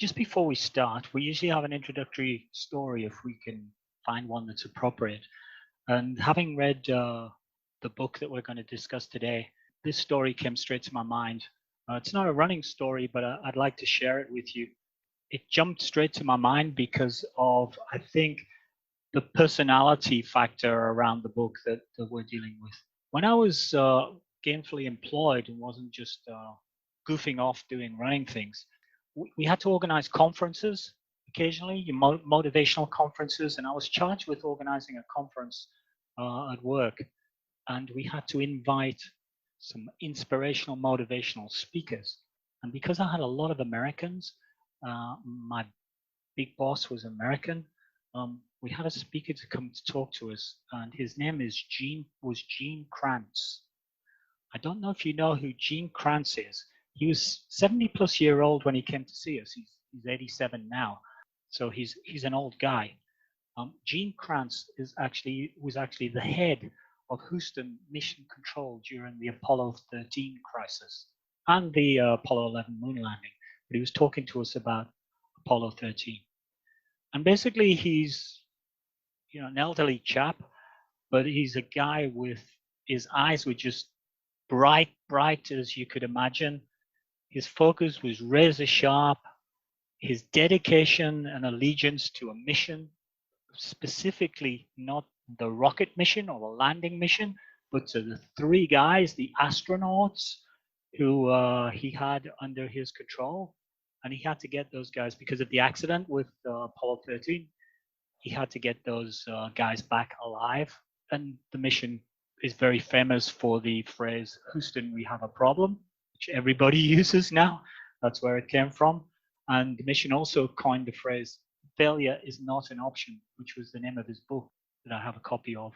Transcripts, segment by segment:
Just before we start, we usually have an introductory story if we can find one that's appropriate. And having read the book that we're going to discuss today, this story came straight to my mind. It's not a running story, but I'd like to share it with you. It jumped straight to my mind because of, I think, the personality factor around the book that we're dealing with. When I was gainfully employed and wasn't just goofing off doing running things, we had to organize conferences occasionally, motivational conferences, and I was charged with organizing a conference at work. And we had to invite some inspirational, motivational speakers. And because I had a lot of Americans, my big boss was American. We had a speaker to come to talk to us, and his name was Gene Kranz. I don't know if you know who Gene Kranz is. He was 70-plus-year-old when he came to see us. He's 87 now, so he's an old guy. Gene Kranz was actually the head of Houston Mission Control during the Apollo 13 crisis and the Apollo 11 moon landing. But he was talking to us about Apollo 13. And basically, he's an elderly chap, but he's a guy with his eyes were just bright as you could imagine. His focus was razor sharp. His dedication and allegiance to a mission, specifically not the rocket mission or the landing mission, but to the three guys, the astronauts who he had under his control. And he had to get those guys because of the accident with Apollo 13. He had to get those guys back alive. And the mission is very famous for the phrase, Houston, we have a problem, which everybody uses now. That's where it came from. And the mission also coined the phrase, failure is not an option, which was the name of his book that I have a copy of.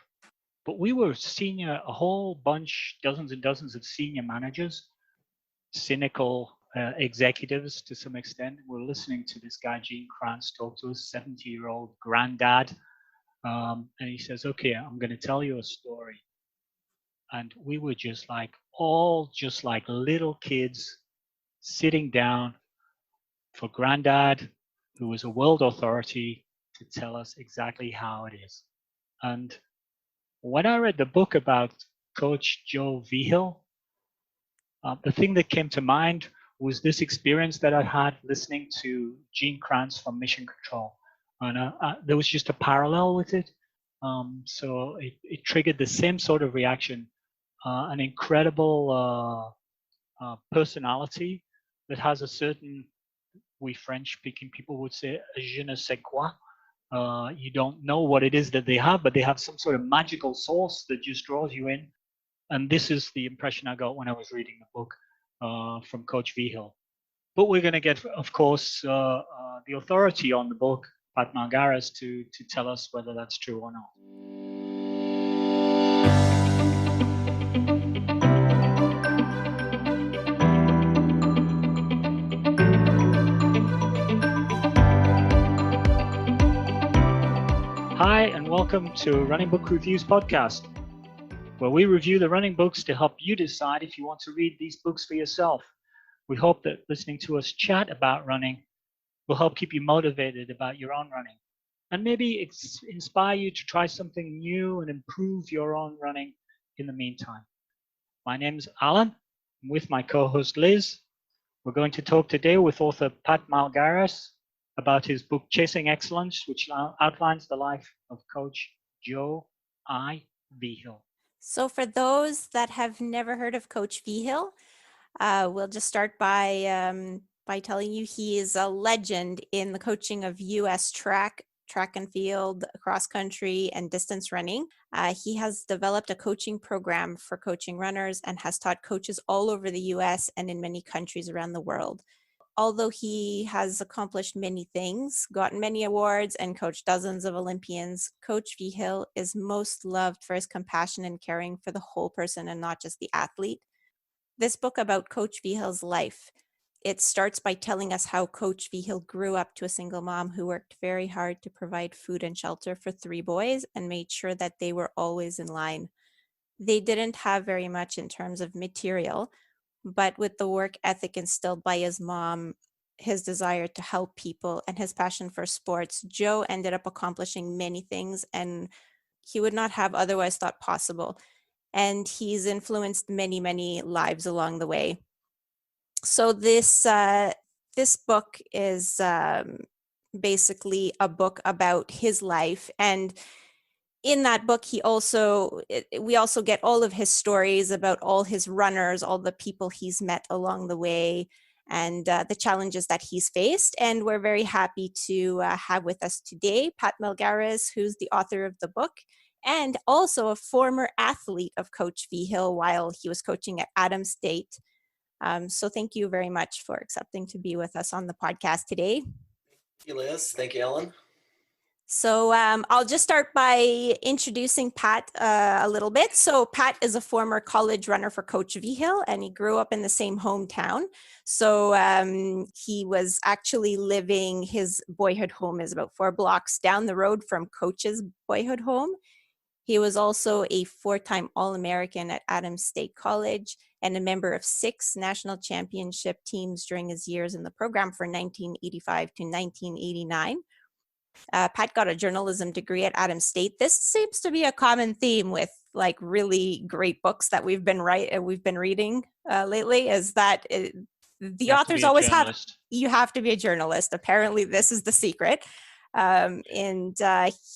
But we were a whole bunch, dozens and dozens of senior managers, cynical executives to some extent. We're listening to this guy, Gene Kranz, talk to us, 70-year-old granddad. And he says, okay, I'm going to tell you a story. And we were just like little kids sitting down for granddad, who was a world authority, to tell us exactly how it is. And when I read the book about Coach Joe Vigil, the thing that came to mind was this experience that I had listening to Gene Kranz from Mission Control. And there was just a parallel with it. So it triggered the same sort of reaction, an incredible personality that has a certain, we French-speaking people would say, je ne sais quoi. You don't know what it is that they have, but they have some sort of magical source that just draws you in. And this is the impression I got when I was reading the book from Coach Vigil. But we're going to get, of course, the authority on the book, Pat Melgares, to tell us whether that's true or not. Hi, and welcome to Running Book Reviews podcast, where we review the running books to help you decide if you want to read these books for yourself. We hope that listening to us chat about running will help keep you motivated about your own running and maybe inspire you to try something new and improve your own running in the meantime. My name's Alan. I'm with my co-host Liz. We're going to talk today with author Pat Melgares about his book Chasing Excellence, which outlines the life of Coach Joe Vigil. So for those that have never heard of Coach Vigil, we'll just start by telling you he is a legend in the coaching of U.S. track and field, cross country, and distance running. He has developed a coaching program for coaching runners and has taught coaches all over the U.S. and in many countries around the world. Although he has accomplished many things, gotten many awards, and coached dozens of Olympians, Coach Vigil is most loved for his compassion and caring for the whole person and not just the athlete. This book about Coach Vigil's life, it starts by telling us how Coach Vigil grew up to a single mom who worked very hard to provide food and shelter for 3 boys and made sure that they were always in line. They didn't have very much in terms of material, but with the work ethic instilled by his mom, his desire to help people and his passion for sports, Joe ended up accomplishing many things and he would not have otherwise thought possible. And he's influenced many, many lives along the way. So this book is basically a book about his life, and in that book we also get all of his stories about all his runners, all the people he's met along the way, and the challenges that he's faced. And we're very happy to have with us today Pat Melgares, who's the author of the book and also a former athlete of Coach Vigil while he was coaching at Adams State. So thank you very much for accepting to be with us on the podcast today. Thank you, Liz. Thank you, Ellen. So I'll just start by introducing Pat a little bit. So Pat is a former college runner for Coach Vigil, and he grew up in the same hometown. So he was actually living, his boyhood home is about 4 blocks down the road from Coach's boyhood home. He was also a 4-time All-American at Adams State College and a member of 6 national championship teams during his years in the program from 1985 to 1989. Pat got a journalism degree at Adams State. This seems to be a common theme with like really great books that we've been reading lately, is that the authors always have, you have to be a journalist. Apparently this is the secret. And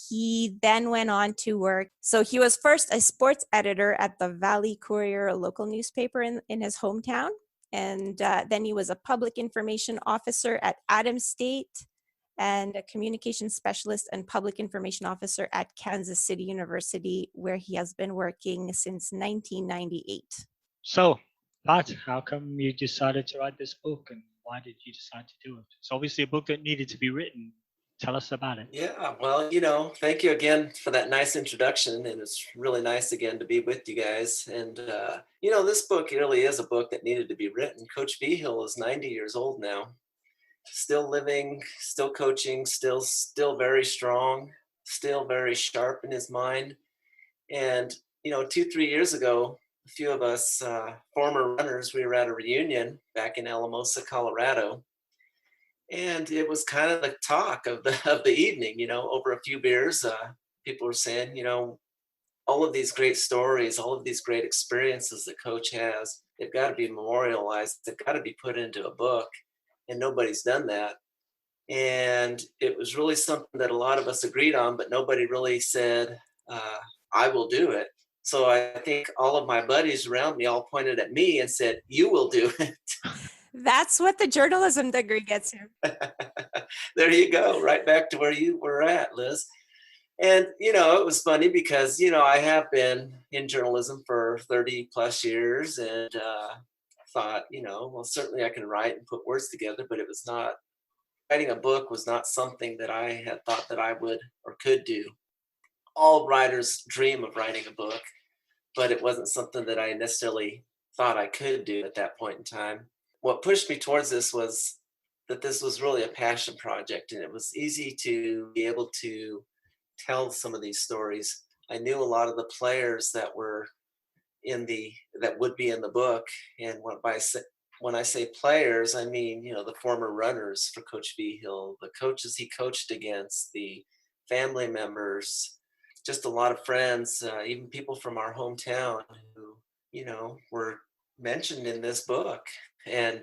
he then went on to work. So he was first a sports editor at the Valley Courier, a local newspaper in his hometown. And then he was a public information officer at Adams State and a communication specialist and public information officer at Kansas City University, where he has been working since 1998. So, Pat, how come you decided to write this book and why did you decide to do it? It's obviously a book that needed to be written. Tell us about it. Yeah, well, thank you again for that nice introduction. And it's really nice again to be with you guys. And, this book really is a book that needed to be written. Coach Vigil is 90 years old now, still living, still coaching, still very strong, still very sharp in his mind. And, 2-3 years ago, a few of us former runners, we were at a reunion back in Alamosa, Colorado. And it was kind of the talk of the evening, over a few beers. People were saying, all of these great stories, all of these great experiences that Coach has, they've got to be memorialized. They've got to be put into a book. And nobody's done that. And it was really something that a lot of us agreed on, but nobody really said, I will do it. So I think all of my buddies around me all pointed at me and said, you will do it. That's what the journalism degree gets you. There you go. Right back to where you were at, Liz. And, it was funny because, I have been in journalism for 30 plus years and thought, well, certainly I can write and put words together, but writing a book was not something that I had thought that I would or could do. All writers dream of writing a book, but it wasn't something that I necessarily thought I could do at that point in time. What pushed me towards this was that this was really a passion project, and it was easy to be able to tell some of these stories. I knew a lot of the players that were that would be in the book, and when I say players, I mean the former runners for Coach Vigil, the coaches he coached against, the family members, just a lot of friends, even people from our hometown who were mentioned in this book. And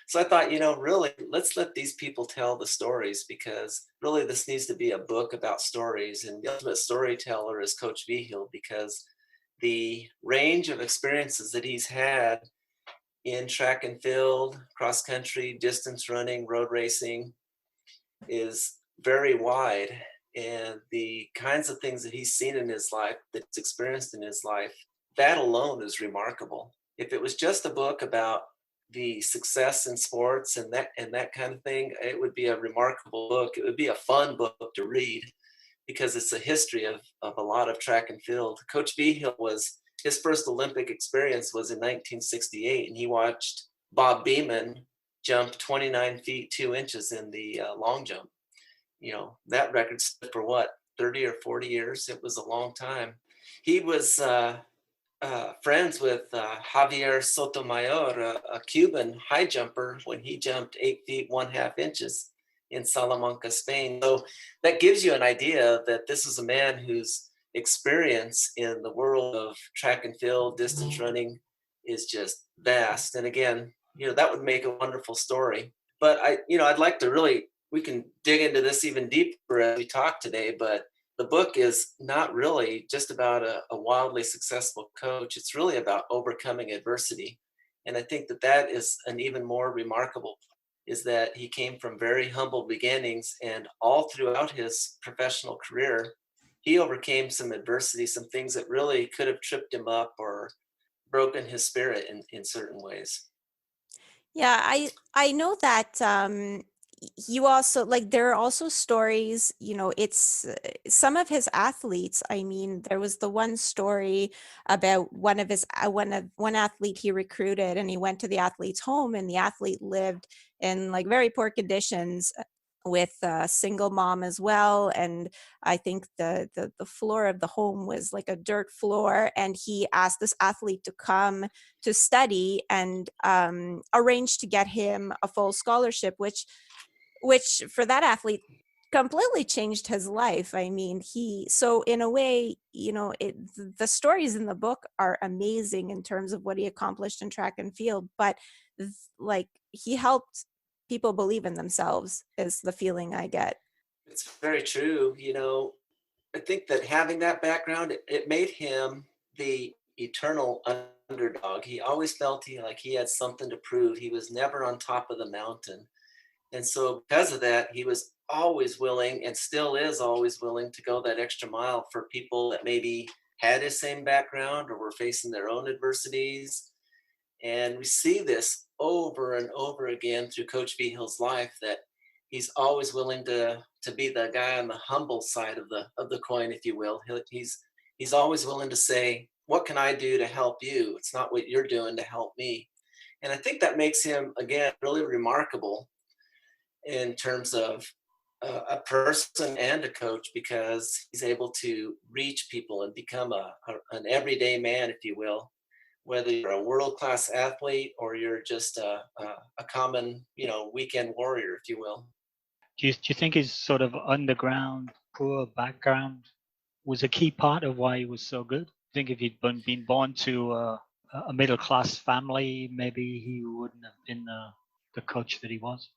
so I thought, really, let's let these people tell the stories, because really this needs to be a book about stories. And the ultimate storyteller is Coach Vigil, because the range of experiences that he's had in track and field, cross country, distance running, road racing is very wide. And the kinds of things that he's seen in his life, that's experienced in his life, that alone is remarkable. If it was just a book about the success in sports and that kind of thing, it would be a remarkable book. It would be a fun book to read because it's a history of a lot of track and field. Coach Vigil his first Olympic experience was in 1968, and he watched Bob Beamon jump 29 feet 2 inches in the long jump. That record stood for 30 or 40 years. It was a long time. He was friends with Javier Sotomayor, a Cuban high jumper, when he jumped 8 feet 1/2 inches in Salamanca, Spain. So that gives you an idea that this is a man whose experience in the world of track and field, distance running is just vast. And again, that would make a wonderful story. But I'd like to really, we can dig into this even deeper as we talk today, but the book is not really just about a wildly successful coach. It's really about overcoming adversity. And I think that that is an even more remarkable is that he came from very humble beginnings, and all throughout his professional career, he overcame some adversity, some things that really could have tripped him up or broken his spirit in certain ways. Yeah, I know that you also like there are also stories, it's some of his athletes. I mean, there was the one story about one of his one athlete he recruited, and he went to the athlete's home, and the athlete lived in like very poor conditions with a single mom as well. And I think the floor of the home was like a dirt floor, and he asked this athlete to come to study and arranged to get him a full scholarship, which for that athlete completely changed his life. I mean, so in a way, the stories in the book are amazing in terms of what he accomplished in track and field, but like he helped people believe in themselves is the feeling I get. It's very true. I think that having that background, it made him the eternal underdog. He always felt like he had something to prove. He was never on top of the mountain. And so because of that, he was always willing and still is always willing to go that extra mile for people that maybe had his same background or were facing their own adversities. And we see this over and over again through Coach Vigil's life, that he's always willing to be the guy on the humble side of the coin, if you will. He's always willing to say, "What can I do to help you? It's not what you're doing to help me." And I think that makes him, again, really remarkable in terms of a person and a coach, because he's able to reach people and become an everyday man, if you will, whether you're a world-class athlete or you're just a common, weekend warrior, if you will. Do you think his sort of underground, poor background was a key part of why he was so good? I think if he'd been born to a middle class family, maybe he wouldn't have been the coach that he was.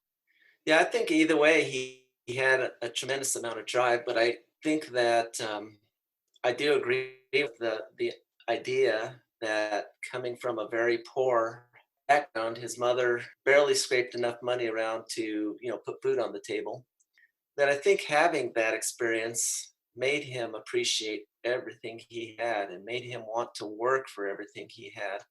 Yeah, I think either way, he had a tremendous amount of drive, but I think that I do agree with the idea that coming from a very poor background, his mother barely scraped enough money around to, put food on the table. That I think having that experience made him appreciate everything he had and made him want to work for everything he had.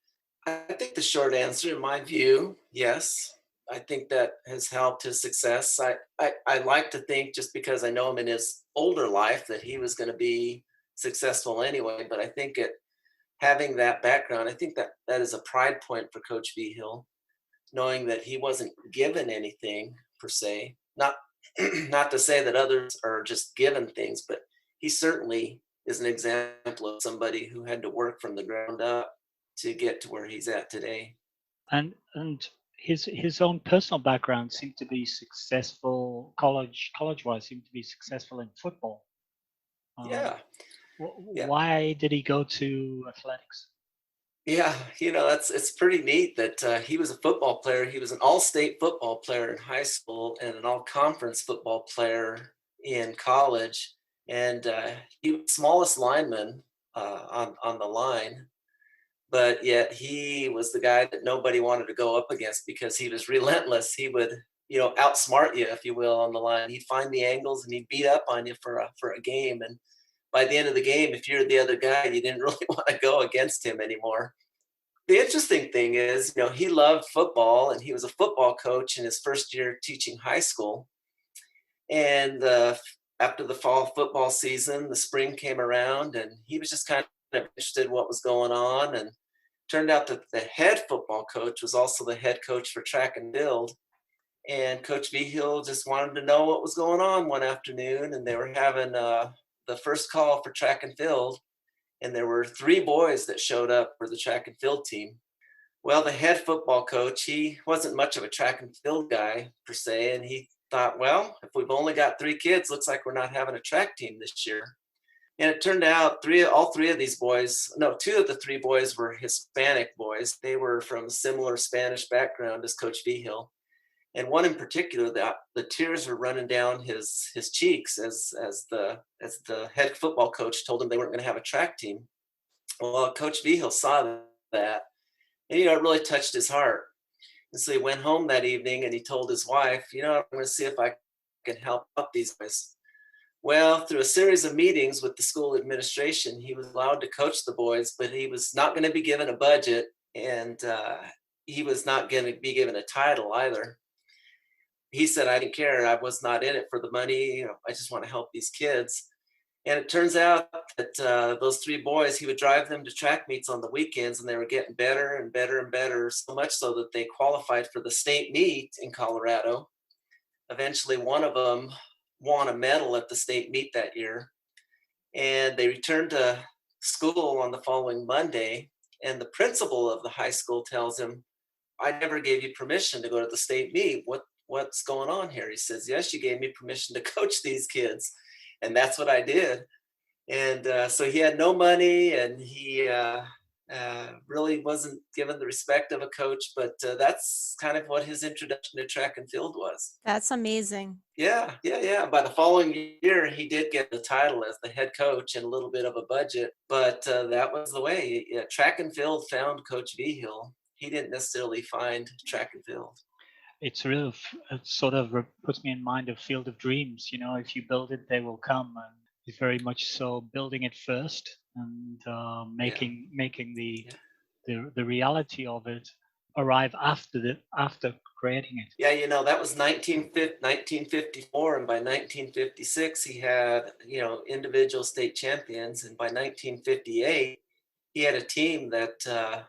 I think the short answer, in my view, yes. I think that has helped his success. I like to think, just because I know him in his older life, that he was going to be successful anyway. But I think having that background, I think that that is a pride point for Coach Vigil, knowing that he wasn't given anything per se. Not not to say that others are just given things, but he certainly is an example of somebody who had to work from the ground up to get to where he's at today. And his own personal background seemed to be successful college wise. Seemed to be successful in football. Um, Yeah, yeah, why did he go to athletics? yeah. It's pretty neat that he was a football player. He was an all-state football player in high school and an all-conference football player in college. And he was the smallest lineman on the line, but yet he was the guy that nobody wanted to go up against because he was relentless. He would, outsmart you, if you will, on the line. He'd find the angles and he'd beat up on you for a game. And by the end of the game, if you're the other guy, you didn't really want to go against him anymore. The interesting thing is, he loved football and he was a football coach in his first year teaching high school. And after the fall football season, the spring came around and he was just kind of interested in what was going on. And turned out that the head football coach was also the head coach for track and field. And Coach Vigil just wanted to know what was going on one afternoon, and they were having the first call for track and field. and there were 3 boys that showed up for the track and field team. Well, the head football coach, he wasn't much of a track and field guy per se, and he thought, well, if we've only got 3 kids, looks like we're not having a track team this year. And it turned out all three of these boys, no, 2 of the 3 boys were Hispanic boys. They were from a similar Spanish background as Coach Vigil. And one in particular, the tears were running down his cheeks as the head football coach told him they weren't going to have a track team. Well, Coach Vigil saw that, and it really touched his heart. And so he went home that evening and he told his wife, I'm going to see if I can help out these boys. Well, through a series of meetings with the school administration, he was allowed to coach the boys, but he was not going to be given a budget, and he was not going to be given a title either. He said, I didn't care. I was not in it for the money. I just want to help these kids. And it turns out that those 3 boys, he would drive them to track meets on the weekends, and they were getting better and better and better, so much so that they qualified for the state meet in Colorado. Eventually, one of them won a medal at the state meet that year. And they returned to school on the following Monday, and the principal of the high school tells him, I never gave you permission to go to the state meet. What's going on here? He says, yes, you gave me permission to coach these kids. And that's what I did. And so he had no money, and he really wasn't given the respect of a coach, but that's kind of what his introduction to track and field was. That's amazing. Yeah. By the following year, he did get the title as the head coach and a little bit of a budget, but that was the way. Yeah, track and field found Coach Vigil. He didn't necessarily find track and field. It's it sort of puts me in mind of Field of Dreams. If you build it, they will come, and it's very much so building it first and making the reality of it arrive after creating it. Yeah, that was 1954, and by 1956 he had individual state champions, and by 1958 he had a team that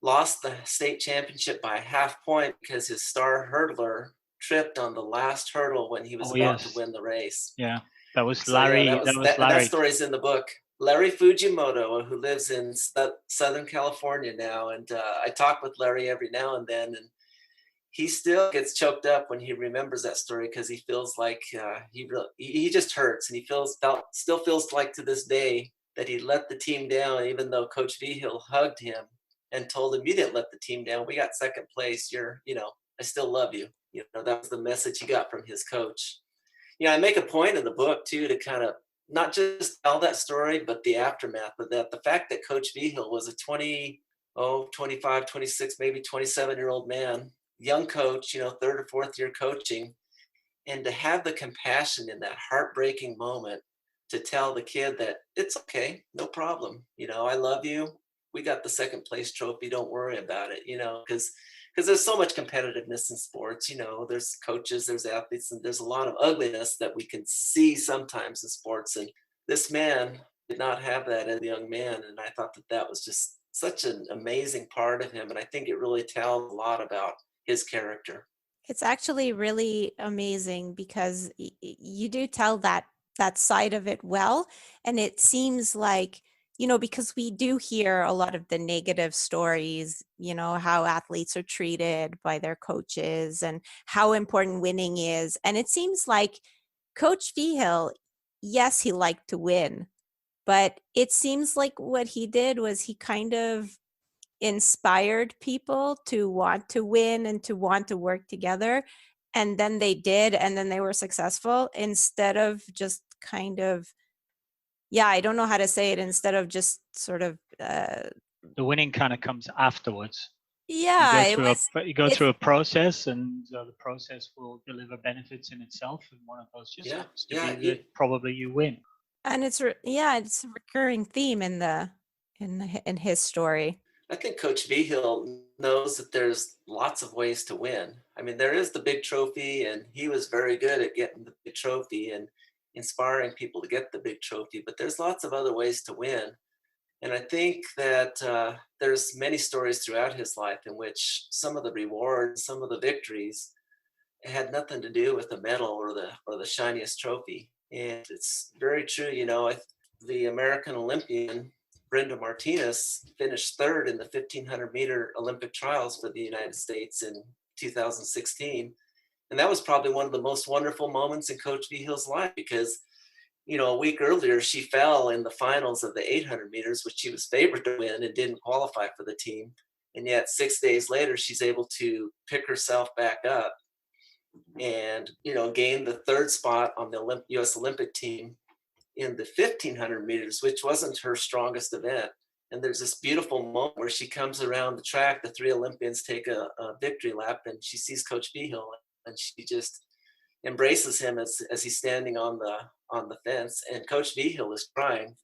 lost the state championship by a half point because his star hurdler tripped on the last hurdle when he was about to win the race. Yeah, that was Larry. That story's in the book. Larry Fujimoto, who lives in Southern California now, and I talk with Larry every now and then, and he still gets choked up when he remembers that story because he feels like he just hurts, and he still feels like to this day that he let the team down, even though Coach Vigil hugged him and told him, you didn't let the team down. We got second place. I still love you. That was the message he got from his coach. I make a point in the book too, to kind of not just tell that story, but the aftermath of that. The fact that Coach Vigil was a 25, 26, maybe 27-year-old man, young coach, 3rd or 4th year coaching, and to have the compassion in that heartbreaking moment to tell the kid that it's okay, no problem. I love you. We got the second place trophy. Don't worry about it, because there's so much competitiveness in sports. There's coaches, there's athletes, and there's a lot of ugliness that we can see sometimes in sports. And this man did not have that as a young man. And I thought that was just such an amazing part of him. And I think it really tells a lot about his character. It's actually really amazing because you do tell that side of it well. And it seems like, because we do hear a lot of the negative stories, how athletes are treated by their coaches and how important winning is. And it seems like Coach Vigil, yes, he liked to win, but it seems like what he did was he kind of inspired people to want to win and to want to work together. And then they did, and then they were successful instead of just kind of, I don't know how to say it, instead of just sort of the winning kind of comes afterwards. Yeah, you go through a process, and the process will deliver benefits in itself, and one of those just happens to be that probably you win. And it's a recurring theme in his story. I think Coach Vigil knows that there's lots of ways to win. I mean, there is the big trophy, and he was very good at getting the big trophy and inspiring people to get the big trophy, but there's lots of other ways to win. And I think that there's many stories throughout his life in which some of the rewards, some of the victories had nothing to do with the medal or the shiniest trophy. And it's very true. The American Olympian Brenda Martinez finished third in the 1500-meter Olympic trials for the United States in 2016. And that was probably one of the most wonderful moments in Coach Vigil's life, because, a week earlier, she fell in the finals of the 800 meters, which she was favored to win and didn't qualify for the team. And yet 6 days later, she's able to pick herself back up and, gain the third spot on the U.S. Olympic team in the 1500 meters, which wasn't her strongest event. And there's this beautiful moment where she comes around the track, the three Olympians take a victory lap, and she sees Coach Vigil, and she just embraces him as he's standing on the fence. And Coach Vigil is crying.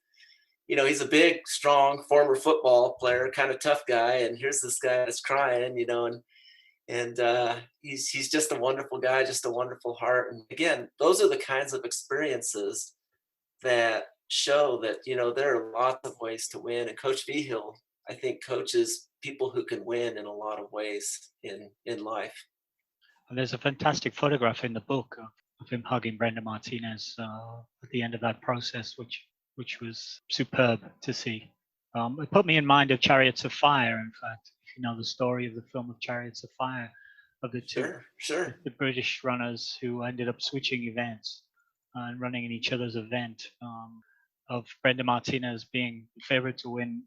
He's a big, strong, former football player, kind of tough guy. And here's this guy that's crying, and he's just a wonderful guy, just a wonderful heart. And again, those are the kinds of experiences that show that, there are lots of ways to win. And Coach Vigil, I think, coaches people who can win in a lot of ways in life. And there's a fantastic photograph in the book of him hugging Brenda Martinez at the end of that process, which was superb to see. It put me in mind of Chariots of Fire, in fact, if you know the story of the film of Chariots of Fire, of the two, Sure. the British runners who ended up switching events and running in each other's event, of Brenda Martinez being favored to win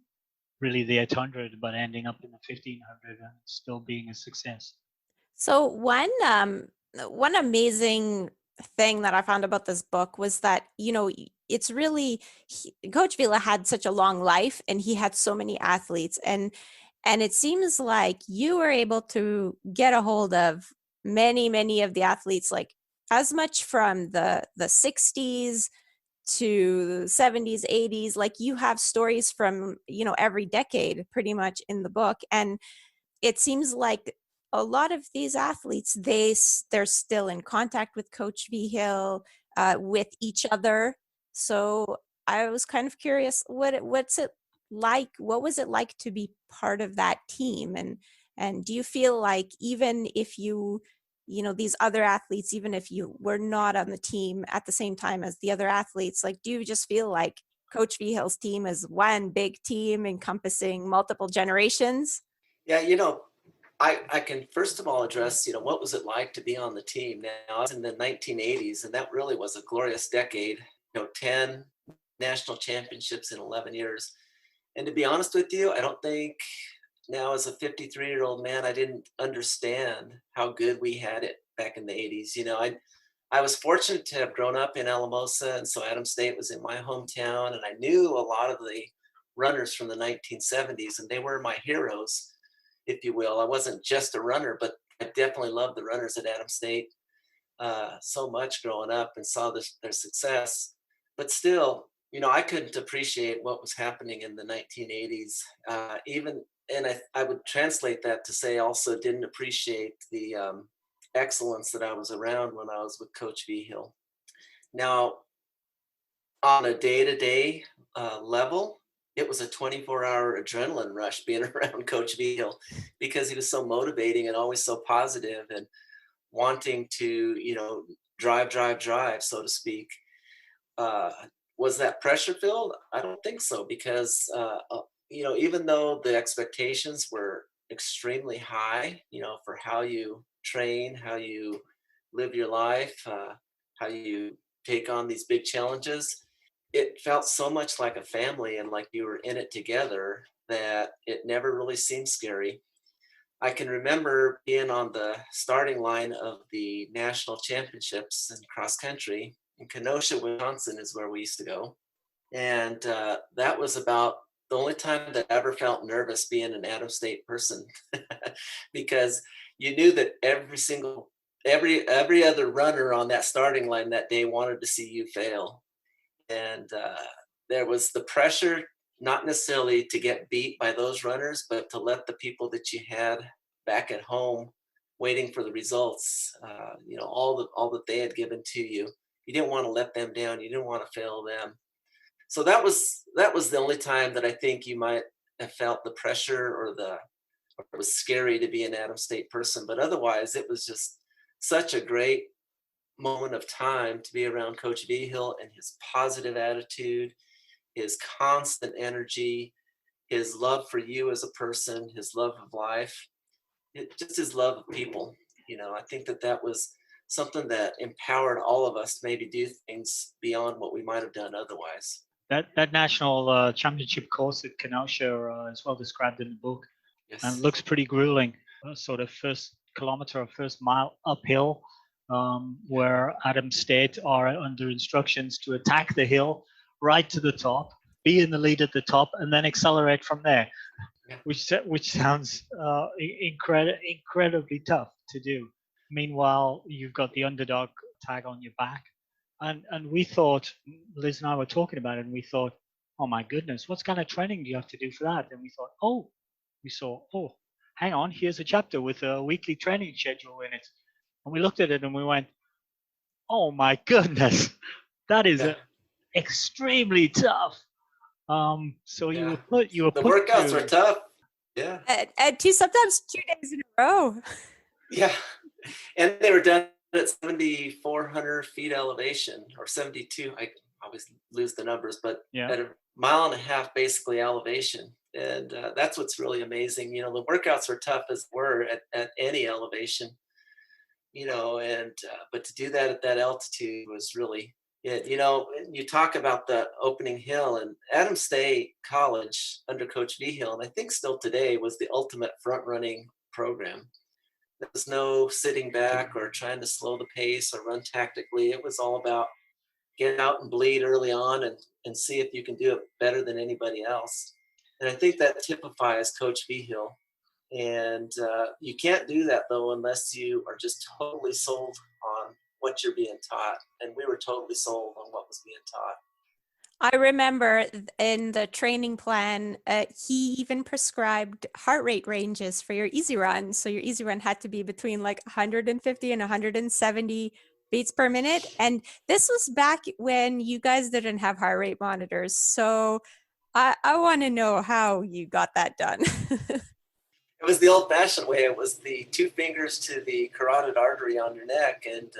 really the 800, but ending up in the 1500 and still being a success. So one amazing thing that I found about this book was that, it's really, Coach Vigil had such a long life and he had so many athletes, and it seems like you were able to get a hold of many of the athletes, like as much from the 60s to the 70s, 80s, like you have stories from, every decade pretty much in the book. And it seems like a lot of these athletes, they're still in contact with Coach Vigil, with each other. So I was kind of curious, what's it like? What was it like to be part of that team? And do you feel like even if these other athletes, even if you were not on the team at the same time as the other athletes, like, do you just feel like Coach Vigil's team is one big team encompassing multiple generations? Yeah, I can first of all address, what was it like to be on the team? Now, I was in the 1980s, and that really was a glorious decade. 10 national championships in 11 years. And to be honest with you, I don't think now, as a 53-year-old man, I didn't understand how good we had it back in the 80s. I was fortunate to have grown up in Alamosa, and so Adams State was in my hometown, and I knew a lot of the runners from the 1970s, and they were my heroes, if you will. I wasn't just a runner, but I definitely loved the runners at Adams State so much growing up and saw their success. But still, I couldn't appreciate what was happening in the 1980s. And I would translate that to say also didn't appreciate the excellence that I was around when I was with Coach Vigil. Now, on a day-to-day level, it was a 24-hour adrenaline rush being around Coach Vigil, because he was so motivating and always so positive and wanting to, drive, so to speak. Was that pressure filled? I don't think so, because, even though the expectations were extremely high, for how you train, how you live your life, how you take on these big challenges, it felt so much like a family and like you were in it together that it never really seemed scary. I can remember being on the starting line of the national championships in cross country in Kenosha, Wisconsin is where we used to go. And that was about the only time that I ever felt nervous being an Adams State person, because you knew that every other runner on that starting line that day wanted to see you fail. And there was the pressure, not necessarily to get beat by those runners, but to let the people that you had back at home waiting for the results, all that they had given to you. You didn't want to let them down. You didn't want to fail them. So that was the only time that I think you might have felt the pressure or it was scary to be an Adams State person. But otherwise, it was just such a great moment of time to be around Coach Vigil and his positive attitude his constant energy, his love for you as a person, his love of life, just his love of people. I think that was something that empowered all of us to maybe do things beyond what we might have done otherwise. That national championship course at Kenosha is well described in the book, and Yes. looks pretty grueling. Sort of first kilometer or first mile uphill, where Adam State are under instructions to attack the hill right to the top, be in the lead at the top, and then accelerate from there, Yeah. which sounds incredibly tough to do. Meanwhile, you've got the underdog tag on your back. And we thought, Liz and I were talking about it, and we thought, oh my goodness, what kind of training do you have to do for that? And we thought, oh, hang on, here's a chapter with a weekly training schedule in it. And we looked at it and we went, oh my goodness, that is extremely tough. So you were the put workouts to, were tough. Yeah. And sometimes 2 days in a row. Yeah. And they were done at 7,400 feet elevation, or 72. I always lose the numbers, but at a mile and a half basically elevation. And that's what's really amazing. The workouts were tough as were at any elevation, and but to do that at that altitude was really it. You talk about the opening hill, and Adams State College under Coach Vigil, and I think still today, was the ultimate front running program. There was no sitting back or trying to slow the pace or run tactically. It was all about get out and bleed early on and see if you can do it better than anybody else. And I think that typifies Coach Vigil. And you can't do that, though, unless you are just totally sold on what you're being taught. And we were totally sold on what was being taught. I remember in the training plan, he even prescribed heart rate ranges for your easy run. So your easy run had to be between like 150 and 170 beats per minute. And this was back when you guys didn't have heart rate monitors. So I want to know how you got that done. It was the old-fashioned way. It was the 2 fingers to the carotid artery on your neck. And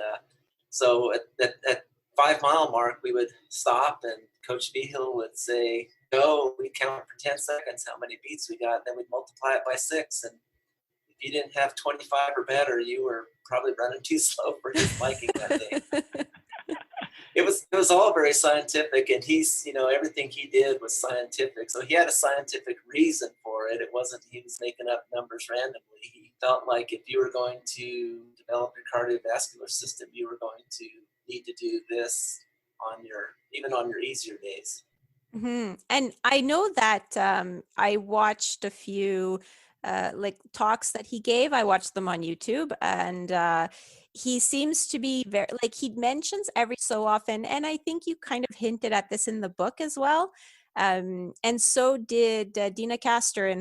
so at 5 mile mark, we would stop and Coach Vigil would say, go, we'd count for 10 seconds how many beats we got. Then we'd multiply it by 6. And if you didn't have 25 or better, you were probably running too slow for his liking that day. It was all very scientific, and he's, everything he did was scientific. So he had a scientific reason for it. It wasn't he was making up numbers randomly. He felt like if you were going to develop your cardiovascular system, you were going to need to do this even on your easier days. Mm-hmm. And I know that I watched a few like talks that he gave. I watched them on YouTube, and he seems to be very, like, he mentions every so often, and I think you kind of hinted at this in the book as well. And so did Dina Castor in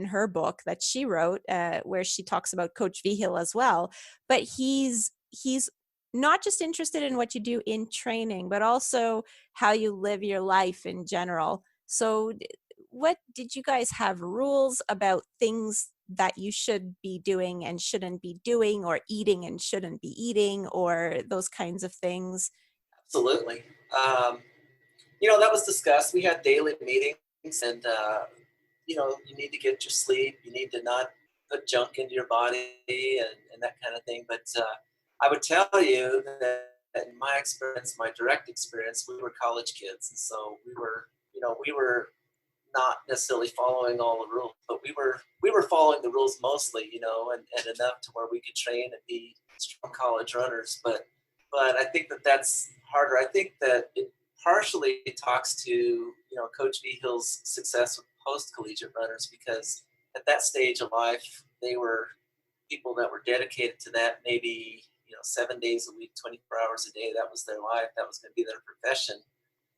her book that she wrote, where she talks about Coach Vigil as well. But he's not just interested in what you do in training, but also how you live your life in general. So what did you guys have rules about things that you should be doing and shouldn't be doing, or eating and shouldn't be eating, or those kinds of things? Absolutely. That was discussed. We had daily meetings, and you need to get your sleep. You need to not put junk into your body and that kind of thing. But I would tell you that in my experience, my direct experience, we were college kids, and so we were not necessarily following all the rules, but we were following the rules mostly, and enough to where we could train and be strong college runners. But I think that's harder. I think that it partially talks to Coach Vigil's success with post-collegiate runners, because at that stage of life, they were people that were dedicated to that, maybe 7 days a week, 24 hours a day. That was their life. That was going to be their profession.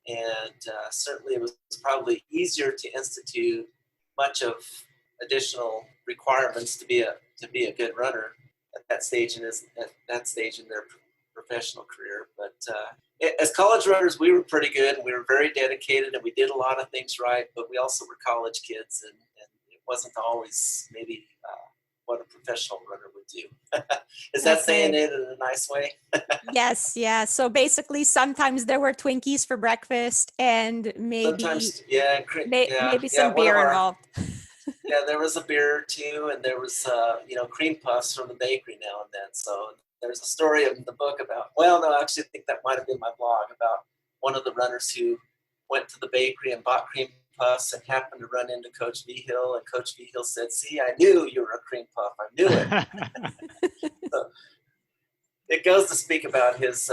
And certainly it was probably easier to institute much of additional requirements to be a good runner at that stage in their professional career. But as college runners, we were pretty good, and we were very dedicated, and we did a lot of things right. But we also were college kids, and it wasn't always maybe what a professional runner would do. Is that Okay. saying it in a nice way? Yes, yeah. So basically, sometimes there were Twinkies for breakfast, and maybe Sometimes, yeah, maybe yeah. some beer involved. Yeah, there was a beer or two, and there was, cream puffs from the bakery now and then. So there's a story in the book about, well, no, actually, I think that might have been my blog about one of the runners who went to the bakery and bought cream puffs and happened to run into Coach Vigil, and Coach Vigil said, "See, I knew you were a cream puff. I knew it." So it goes to speak about his,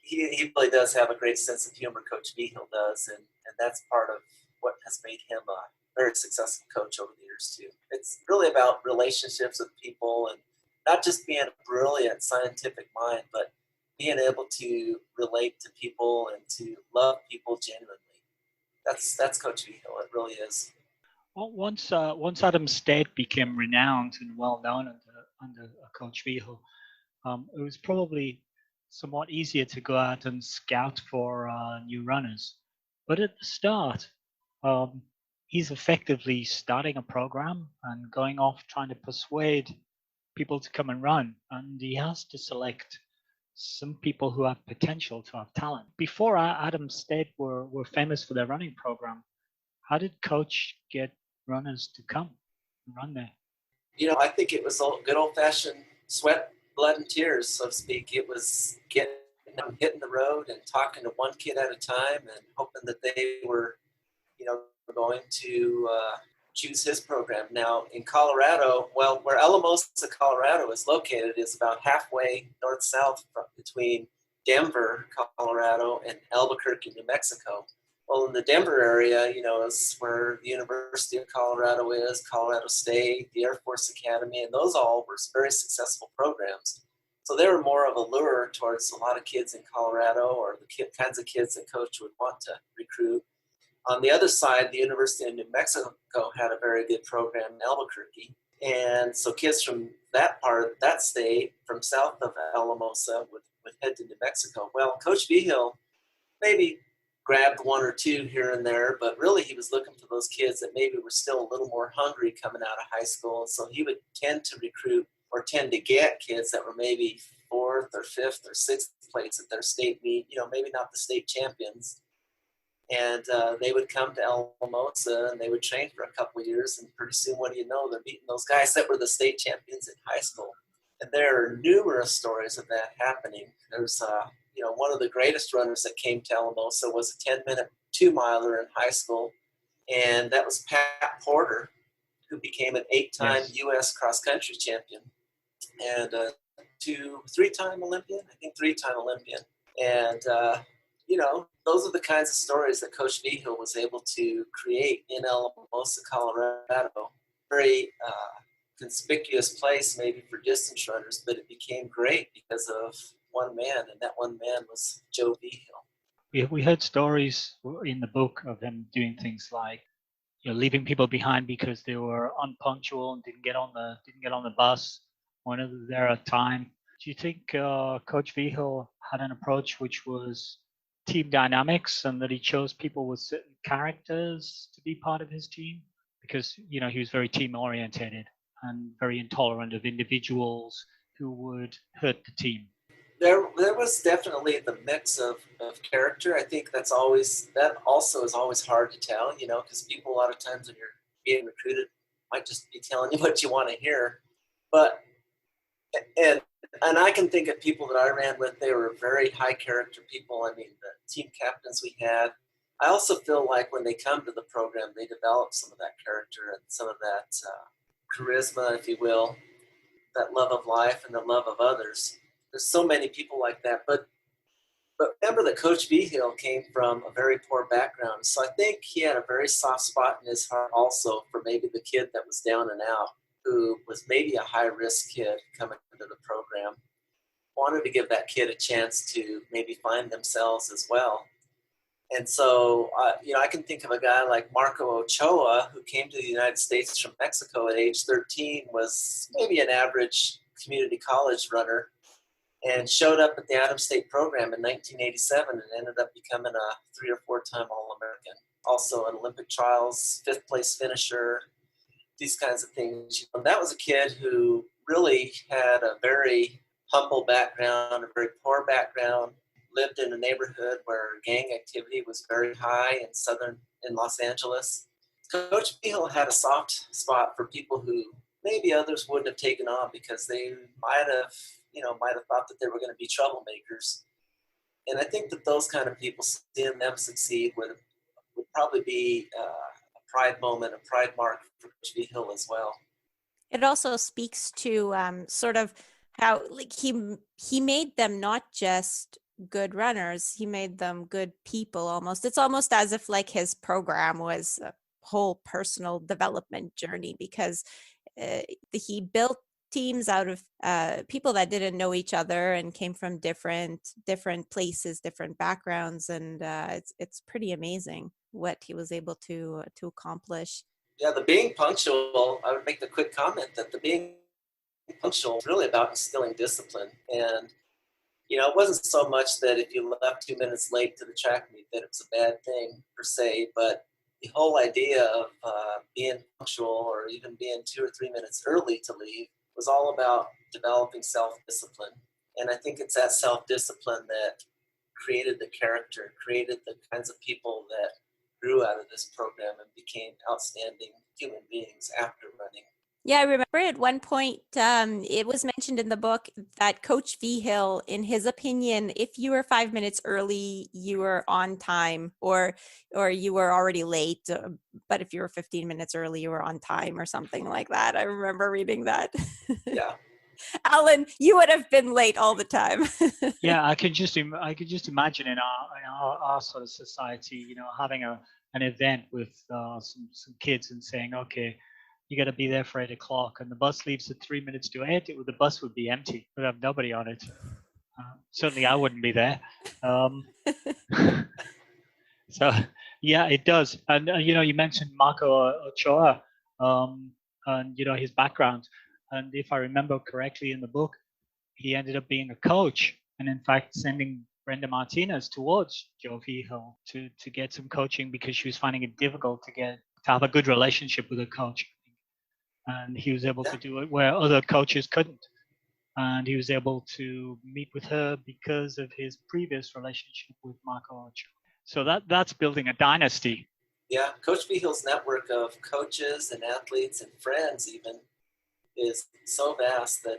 he really does have a great sense of humor, Coach Vigil does, and that's part of what has made him a very successful coach over the years too. It's really about relationships with people, and not just being a brilliant scientific mind, but being able to relate to people and to love people genuinely. That's Coach Vigil. It really is. Well, once Adam State became renowned and well known under Coach Vigil, it was probably somewhat easier to go out and scout for new runners. But at the start, um, he's effectively starting a program and going off trying to persuade people to come and run. And he has to select some people who have potential to have talent. Before Adam State were famous for their running program, how did Coach get runners to come and run there? I think it was good old-fashioned sweat, blood, and tears, so to speak. It was hitting the road and talking to one kid at a time and hoping that they were, going to choose his program. Now, in Colorado, well, where Alamosa, Colorado is located is about halfway north-south between Denver, Colorado, and Albuquerque, New Mexico. Well, in the Denver area, is where the University of Colorado is, Colorado State, the Air Force Academy, and those all were very successful programs. So they were more of a lure towards a lot of kids in Colorado, or the kinds of kids that Coach would want to recruit. On the other side, the University of New Mexico had a very good program in Albuquerque. And so kids from that part of that state, from south of Alamosa, would head to New Mexico. Well, Coach Vigil maybe grabbed one or two here and there, but really he was looking for those kids that maybe were still a little more hungry coming out of high school. And so he would tend to recruit or tend to get kids that were maybe fourth or fifth or sixth place at their state meet, maybe not the state champions. And they would come to Alamosa and they would train for a couple of years, and pretty soon, what do you know, they're beating those guys that were the state champions in high school. And there are numerous stories of that happening. There's one of the greatest runners that came to Alamosa was a 10-minute 2-miler in high school, and that was Pat Porter, who became an 8-time U.S. cross-country champion and a 3-time Olympian, I think 3-time Olympian. And, those are the kinds of stories that Coach Vigil was able to create in Alamosa, Colorado. Very conspicuous place maybe for distance runners, but it became great because of one man, and that one man was Joe Vigil. We heard stories in the book of him doing things like leaving people behind because they were unpunctual and didn't get on the bus when they were there at time. Do you think Coach Vigil had an approach which was team dynamics, and that he chose people with certain characters to be part of his team? Because he was very team oriented and very intolerant of individuals who would hurt the team. There was definitely the mix of character. I think that also is always hard to tell, because people a lot of times when you're being recruited might just be telling you what you want to hear. But and I can think of people that I ran with, they were very high character people. I mean, the team captains we had. I also feel like when they come to the program, they develop some of that character and some of that charisma, if you will, that love of life and the love of others. There's so many people like that. But remember that Coach Vigil came from a very poor background. So I think he had a very soft spot in his heart also for maybe the kid that was down and out, who was maybe a high-risk kid coming into the program. Wanted to give that kid a chance to maybe find themselves as well. And so, I can think of a guy like Marco Ochoa, who came to the United States from Mexico at age 13, was maybe an average community college runner, and showed up at the Adams State program in 1987 and ended up becoming a 3 or 4-time All-American. Also an Olympic trials, 5th place finisher, these kinds of things. That was a kid who really had a very humble background, a very poor background, lived in a neighborhood where gang activity was very high in Los Angeles. Coach Vigil had a soft spot for people who maybe others wouldn't have taken on because they might have thought that they were going to be troublemakers. And I think that those kind of people, seeing them succeed would probably be a pride moment, a pride mark for Coach Vigil as well. It also speaks to sort of how like he made them not just good runners, he made them good people almost. It's almost as if like his program was a whole personal development journey, because he built teams out of people that didn't know each other and came from different places, different backgrounds, and it's pretty amazing what he was able to accomplish. Yeah, the being punctual, I would make the quick comment that the being punctual is really about instilling discipline. And, it wasn't so much that if you left 2 minutes late to the track meet that it was a bad thing per se, but the whole idea of being punctual or even being 2 or 3 minutes early to leave was all about developing self-discipline. And I think it's that self-discipline that created the character, created the kinds of people that grew out of this program and became outstanding human beings after running. Yeah, I remember at one point, it was mentioned in the book that Coach Vigil, in his opinion, if you were 5 minutes early, you were on time, or you were already late. But if you were 15 minutes early, you were on time, or something like that. I remember reading that. Yeah. Alan, you would have been late all the time. Yeah, I could just imagine in our sort of society, having an event with some kids and saying, okay, you got to be there for 8 o'clock, and the bus leaves at 3 minutes to 8. The bus would be empty, would have nobody on it. Certainly, I wouldn't be there. So yeah, it does. And you mentioned Marco Ochoa, and his background. And if I remember correctly in the book, he ended up being a coach, and in fact sending Brenda Martinez towards Joe Vigil to get some coaching because she was finding it difficult to have a good relationship with a coach. And he was able to do it where other coaches couldn't. And he was able to meet with her because of his previous relationship with Marco Ochoa. So that's building a dynasty. Yeah, Coach Vigil's network of coaches and athletes and friends even is so vast that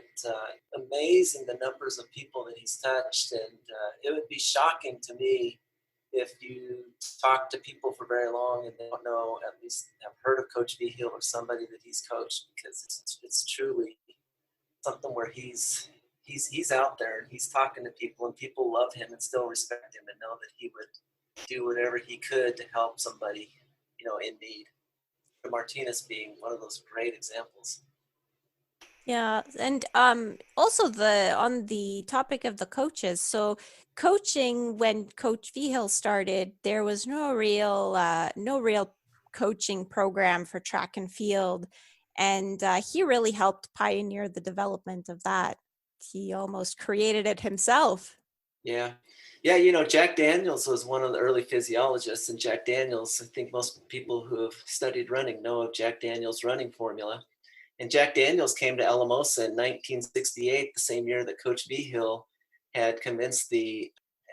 amazing the numbers of people that he's touched. And it would be shocking to me if you talk to people for very long and they don't know, at least have heard of Coach Vigil or somebody that he's coached, because it's truly something where he's out there and he's talking to people and people love him and still respect him and know that he would do whatever he could to help somebody, in need. Martinez being one of those great examples. Yeah, and also on the topic of the coaches. So coaching, when Coach Vigil started, there was no real coaching program for track and field, and he really helped pioneer the development of that. He almost created it himself. Yeah. Jack Daniels was one of the early physiologists, and Jack Daniels, I think most people who have studied running know of Jack Daniels' running formula. And Jack Daniels came to Alamosa in 1968, the same year that Coach Vigil had convinced the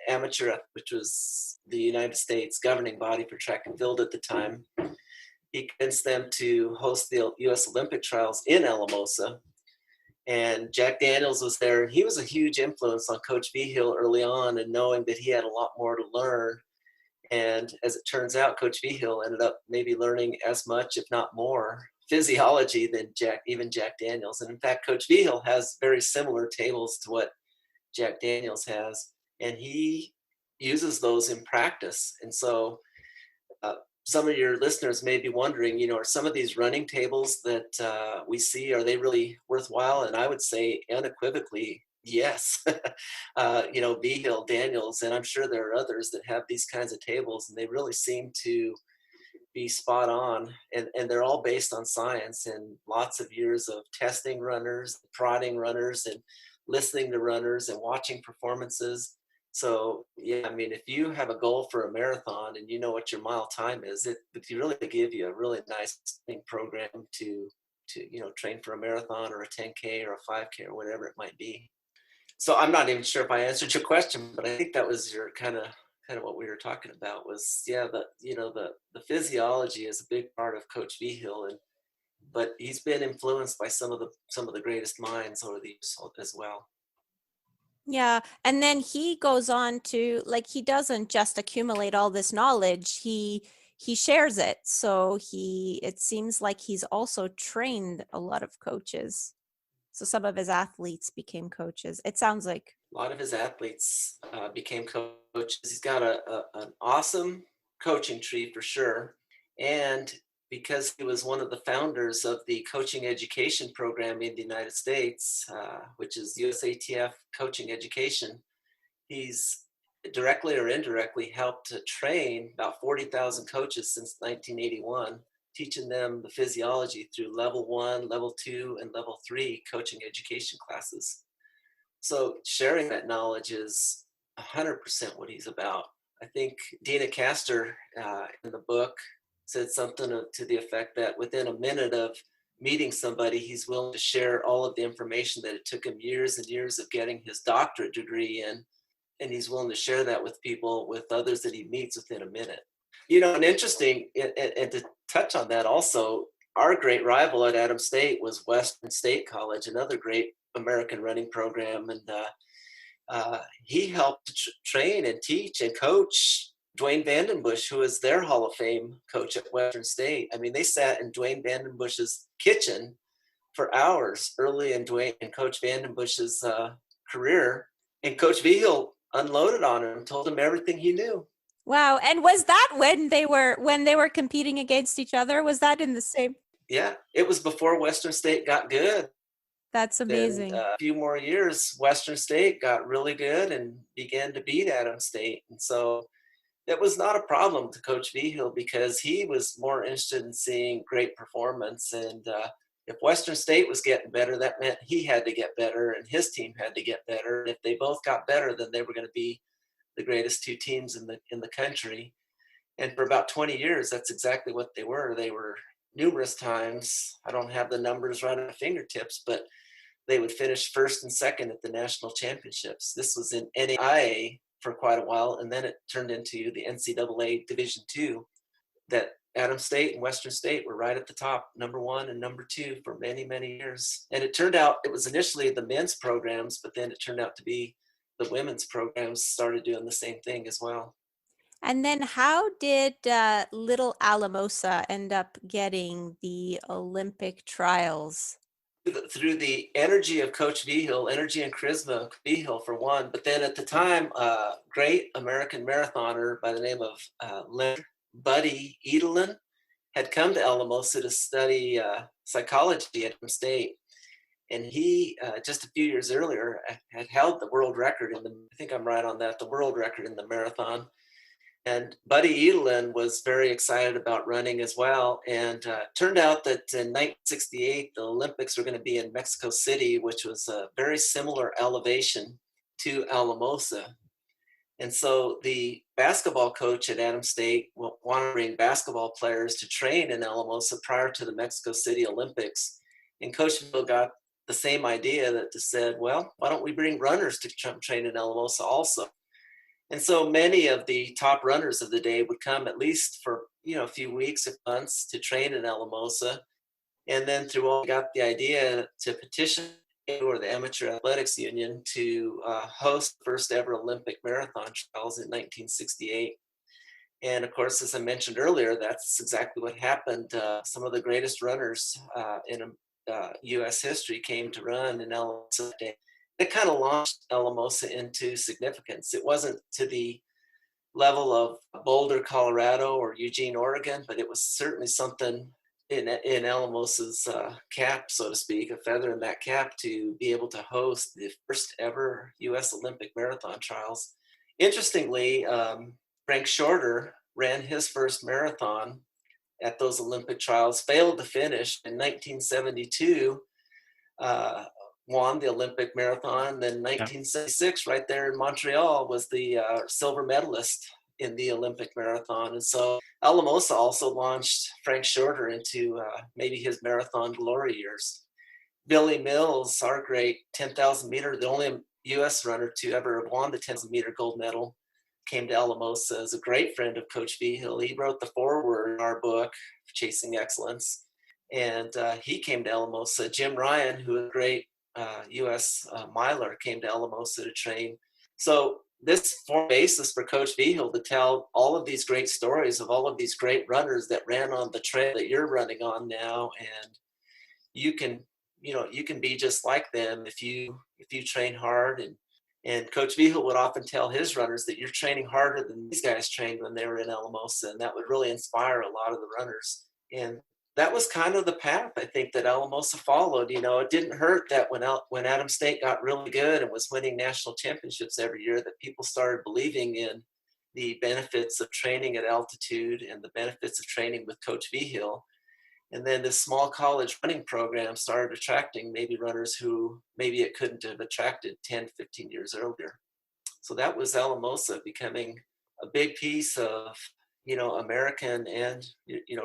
amateur, which was the United States governing body for track and field at the time. He convinced them to host the U.S. Olympic trials in Alamosa. And Jack Daniels was there, and he was a huge influence on Coach Vigil early on, and knowing that he had a lot more to learn. And as it turns out, Coach Vigil ended up maybe learning as much, if not more, physiology than Jack Daniels. And in fact, Coach Vigil has very similar tables to what Jack Daniels has, and he uses those in practice. And so some of your listeners may be wondering, are some of these running tables that we see, are they really worthwhile? And I would say unequivocally, yes. Vigil, Daniels, and I'm sure there are others that have these kinds of tables, and they really seem to be spot on. And they're all based on science and lots of years of testing runners, prodding runners, and listening to runners and watching performances. So yeah, I mean, if you have a goal for a marathon and you know what your mile time is, it really give you a really nice training program to train for a marathon or a 10K or a 5K or whatever it might be. So I'm not even sure if I answered your question, but I think that was your kind of what we were talking about was, yeah, the physiology is a big part of Coach Vigil, but he's been influenced by some of the greatest minds over the years as well. Yeah. And then he goes on to, like, he doesn't just accumulate all this knowledge, he shares it. So it seems like he's also trained a lot of coaches. So some of his athletes became coaches. It sounds like. A lot of his athletes became coaches. He's got an awesome coaching tree for sure. And because he was one of the founders of the coaching education program in the United States, which is USATF coaching education, he's directly or indirectly helped to train about 40,000 coaches since 1981, teaching them the physiology through level 1, level 2, and level 3 coaching education classes. So sharing that knowledge is 100% what he's about. I think Dina Castor in the book said something to the effect that within a minute of meeting somebody, he's willing to share all of the information that it took him years and years of getting his doctorate degree in. And he's willing to share that with people, with others that he meets within a minute. And interesting, and to touch on that also, our great rival at Adams State was Western State College, another great American running program. And he helped train and teach and coach Dwayne Vandenbush, who is their Hall of Fame coach at Western State. I mean, they sat in Dwayne Vandenbush's kitchen for hours early in Coach Vandenbush's career. And Coach Vigil unloaded on him, told him everything he knew. Wow. And was that when they were competing against each other? Was that in the same? Yeah, it was before Western State got good. That's amazing. Then a few more years, Western State got really good and began to beat Adams State. And so that was not a problem to Coach Vigil because he was more interested in seeing great performance. And if Western State was getting better, that meant he had to get better and his team had to get better. And if they both got better, then they were going to be the greatest two teams in the country. And for about 20 years, that's exactly what they were. They were numerous times, I don't have the numbers right at my fingertips, but they would finish first and second at the national championships. This was in NAIA for quite a while, and then it turned into the NCAA Division II, that Adams State and Western State were right at the top, number 1 and number 2 for many, many years. And it turned out it was initially the men's programs, but then it turned out to be the women's programs started doing the same thing as well. And then how did Little Alamosa end up getting the Olympic trials? Through the energy of Coach Vigil, energy and charisma of Vigil for one, but then at the time, great American marathoner by the name of Buddy Edelin had come to Alamosa to study psychology at Adams State. And he, just a few years earlier, had held the world record I think I'm right on that, the world record in the marathon. And Buddy Edelin was very excited about running as well. And turned out that in 1968, the Olympics were going to be in Mexico City, which was a very similar elevation to Alamosa. And so the basketball coach at Adams State wanted to bring basketball players to train in Alamosa prior to the Mexico City Olympics. And Coach Vigil got the same idea that just said, well, why don't we bring runners to train in Alamosa also? And so many of the top runners of the day would come at least for, a few weeks or months to train in Alamosa. And then through all, got the idea to petition or the Amateur Athletics Union to host the first ever Olympic marathon trials in 1968. And of course, as I mentioned earlier, that's exactly what happened. Some of the greatest runners in U.S. history came to run in Alamosa that day. It kind of launched Alamosa into significance. It wasn't to the level of Boulder, Colorado, or Eugene, Oregon, but it was certainly something in Alamosa's cap, so to speak, a feather in that cap to be able to host the first ever U.S. Olympic marathon trials. Interestingly, Frank Shorter ran his first marathon at those Olympic trials, failed to finish in 1972. won the Olympic marathon. Then 1976, right there in Montreal, was the silver medalist in the Olympic marathon. And so Alamosa also launched Frank Shorter into maybe his marathon glory years. Billy Mills, our great 10,000 meter, the only U.S. runner to ever have won the 10,000 meter gold medal, came to Alamosa as a great friend of Coach Vigil. He wrote the foreword in our book, Chasing Excellence, and he came to Alamosa. Jim Ryan, who was a great U.S. miler, came to Alamosa to train. So this formed basis for Coach Vigil to tell all of these great stories of all of these great runners that ran on the trail that you're running on now, and you can be just like them if you train hard. And Coach Vigil would often tell his runners that you're training harder than these guys trained when they were in Alamosa, and that would really inspire a lot of the runners. And that was kind of the path I think that Alamosa followed. It didn't hurt that when Adams State got really good and was winning national championships every year, that people started believing in the benefits of training at altitude and the benefits of training with Coach Vigil. And then this small college running program started attracting maybe runners who maybe it couldn't have attracted 10, 15 years earlier. So that was Alamosa becoming a big piece of, American and,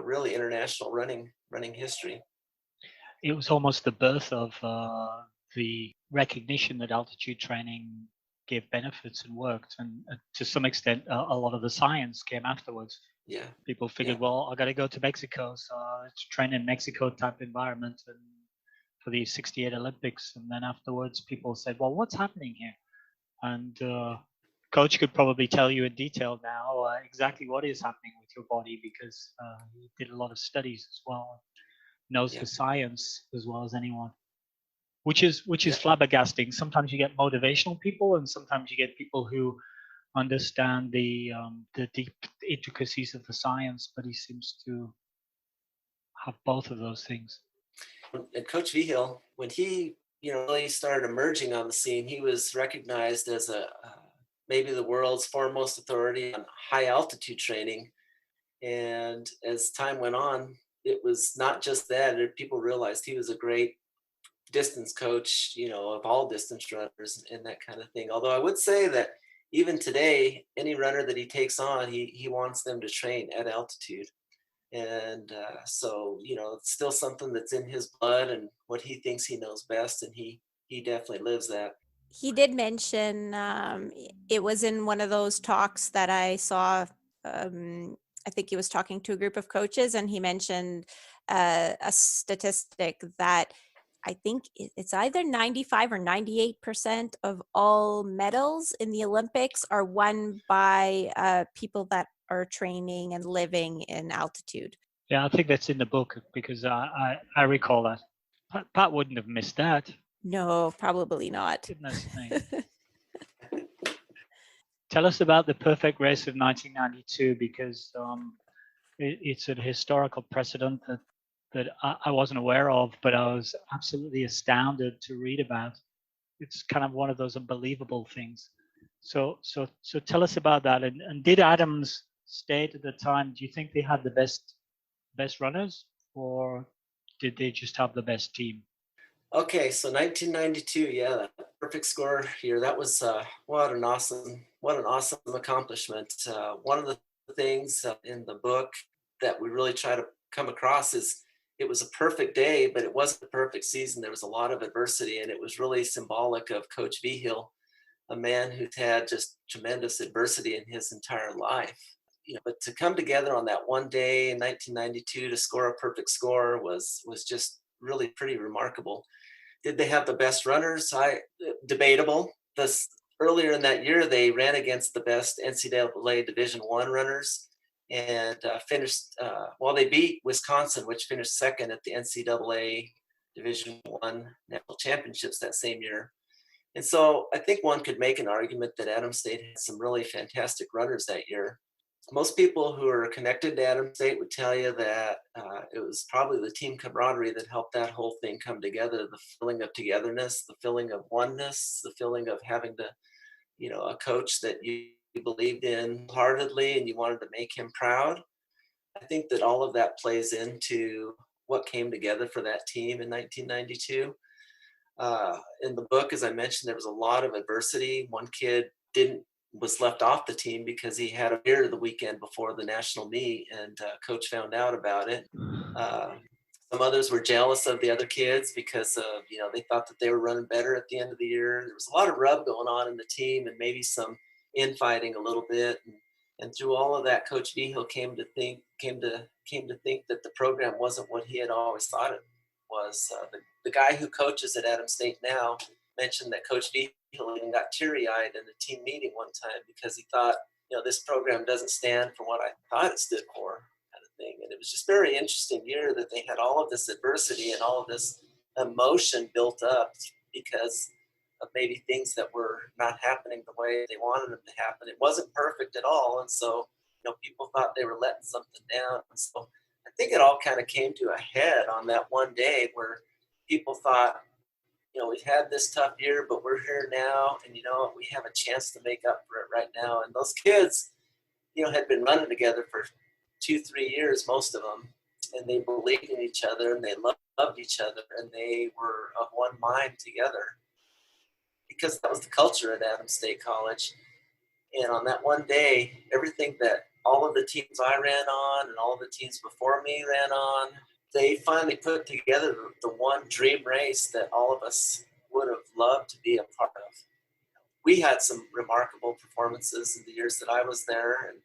really international running history. It was almost the birth of the recognition that altitude training gave benefits and worked. And to some extent, a lot of the science came afterwards. Yeah. People figured, well, I got to go to Mexico, so let's train in Mexico type environment and for the 68 Olympics. And then afterwards, people said, well, what's happening here? And Coach could probably tell you in detail now exactly what is happening with your body, because he did a lot of studies as well, knows the science as well as anyone, which is flabbergasting. Sometimes you get motivational people, and sometimes you get people who understand the deep intricacies of the science, but he seems to have both of those things. And Coach Vigil, when he really started emerging on the scene, he was recognized as maybe the world's foremost authority on high altitude training. And as time went on, it was not just that. People realized he was a great distance coach, of all distance runners and that kind of thing. Although I would say that even today, any runner that he takes on, he wants them to train at altitude. And so, it's still something that's in his blood and what he thinks he knows best. And he definitely lives that. He did mention, it was in one of those talks that I saw, I think he was talking to a group of coaches, and he mentioned a statistic that I think it's either 95 or 98% of all medals in the Olympics are won by people that are training and living in altitude. Yeah, I think that's in the book, because I recall that. Pat wouldn't have missed that. No, probably not. Goodness me. Tell us about the perfect race of 1992, because it's a historical precedent that I wasn't aware of, but I was absolutely astounded to read about. It's kind of one of those unbelievable things. So tell us about that. And did Adams State at the time, do you think they had the best runners, or did they just have the best team? Okay, so 1992, yeah, that perfect score year. That was what an awesome accomplishment. One of the things in the book that we really try to come across is it was a perfect day, but it wasn't a perfect season. There was a lot of adversity, and it was really symbolic of Coach Vigil, a man who's had just tremendous adversity in his entire life. But to come together on that one day in 1992 to score a perfect score was just really pretty remarkable. Did they have the best runners? Debatable. Earlier in that year, they ran against the best NCAA Division I runners and finished. They beat Wisconsin, which finished second at the NCAA Division I national championships that same year. And so I think one could make an argument that Adams State had some really fantastic runners that year. Most people who are connected to Adams State would tell you that it was probably the team camaraderie that helped that whole thing come together, the feeling of togetherness, the feeling of oneness, the feeling of having to, a coach that you believed in heartedly and you wanted to make him proud. I think that all of that plays into what came together for that team in 1992. In the book, as I mentioned, there was a lot of adversity. One kid was left off the team because he had a beer the weekend before the national meet, and coach found out about it. Some others were jealous of the other kids because of, they thought that they were running better at the end of the year. There was a lot of rub going on in the team, and maybe some infighting a little bit. And through all of that, Coach Vigil came to think that the program wasn't what he had always thought it was. The guy who coaches at Adams State now mentioned that Coach Vigil even got teary-eyed in a team meeting one time because he thought, this program doesn't stand for what I thought it stood for, kind of thing. And it was just a very interesting year that they had all of this adversity and all of this emotion built up because of maybe things that were not happening the way they wanted them to happen. It wasn't perfect at all. And so, people thought they were letting something down. And so I think it all kind of came to a head on that one day where people thought, we've had this tough year, but we're here now. And, we have a chance to make up for it right now. And those kids, had been running together for 2-3 years, most of them. And they believed in each other and they loved each other and they were of one mind together, because that was the culture at Adams State College. And on that one day, everything that all of the teams I ran on and all of the teams before me ran on, they finally put together the one dream race that all of us would have loved to be a part of. We had some remarkable performances in the years that I was there, and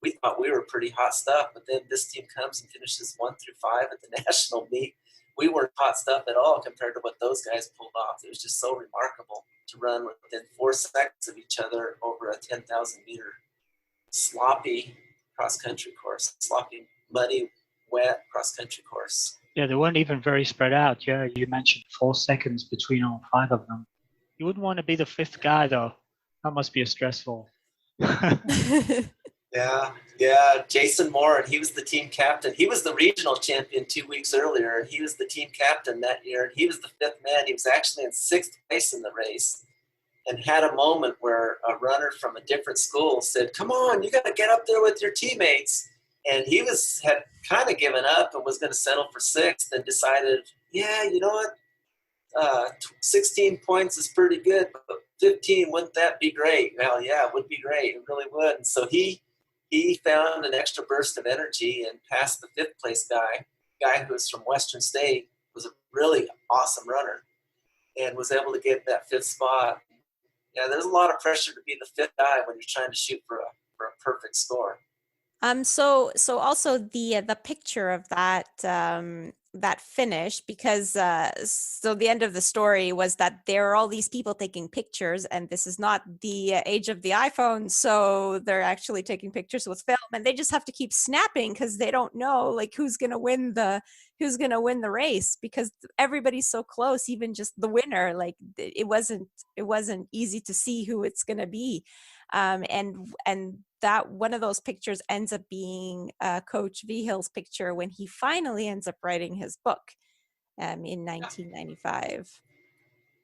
we thought we were pretty hot stuff, but then this team comes and finishes 1 through 5 at the national meet. We weren't hot stuff at all compared to what those guys pulled off. It was just so remarkable to run within 4 seconds of each other over a 10,000 meter sloppy cross-country course, sloppy, muddy, wet cross-country course. Yeah, they weren't even very spread out. Yeah, you mentioned 4 seconds between all 5 of them. You wouldn't want to be the 5th guy, though. That must be a stressful. Yeah. Jason Moore, and he was the team captain. He was the regional champion 2 weeks earlier, and he was the team captain that year. And he was the 5th man. He was actually in 6th place in the race, and had a moment where a runner from a different school said, "Come on, you got to get up there with your teammates." And he had kind of given up and was going to settle for 6th, and decided, yeah, you know what? 16 points is pretty good, but 15, wouldn't that be great? Well, yeah, it would be great. It really would. And so he found an extra burst of energy and passed the 5th place guy who was from Western State, was a really awesome runner, and was able to get that 5th spot. Yeah, there's a lot of pressure to be the 5th guy when you're trying to shoot for a perfect score. So also the picture of that that finish, because so the end of the story was that there are all these people taking pictures, and this is not the age of the iPhone, so they're actually taking pictures with film, and they just have to keep snapping because they don't know like who's gonna win the race, because everybody's so close. Even just the winner, like it wasn't easy to see who it's gonna be. And that one of those pictures ends up being Coach Vigil's picture when he finally ends up writing his book in 1995.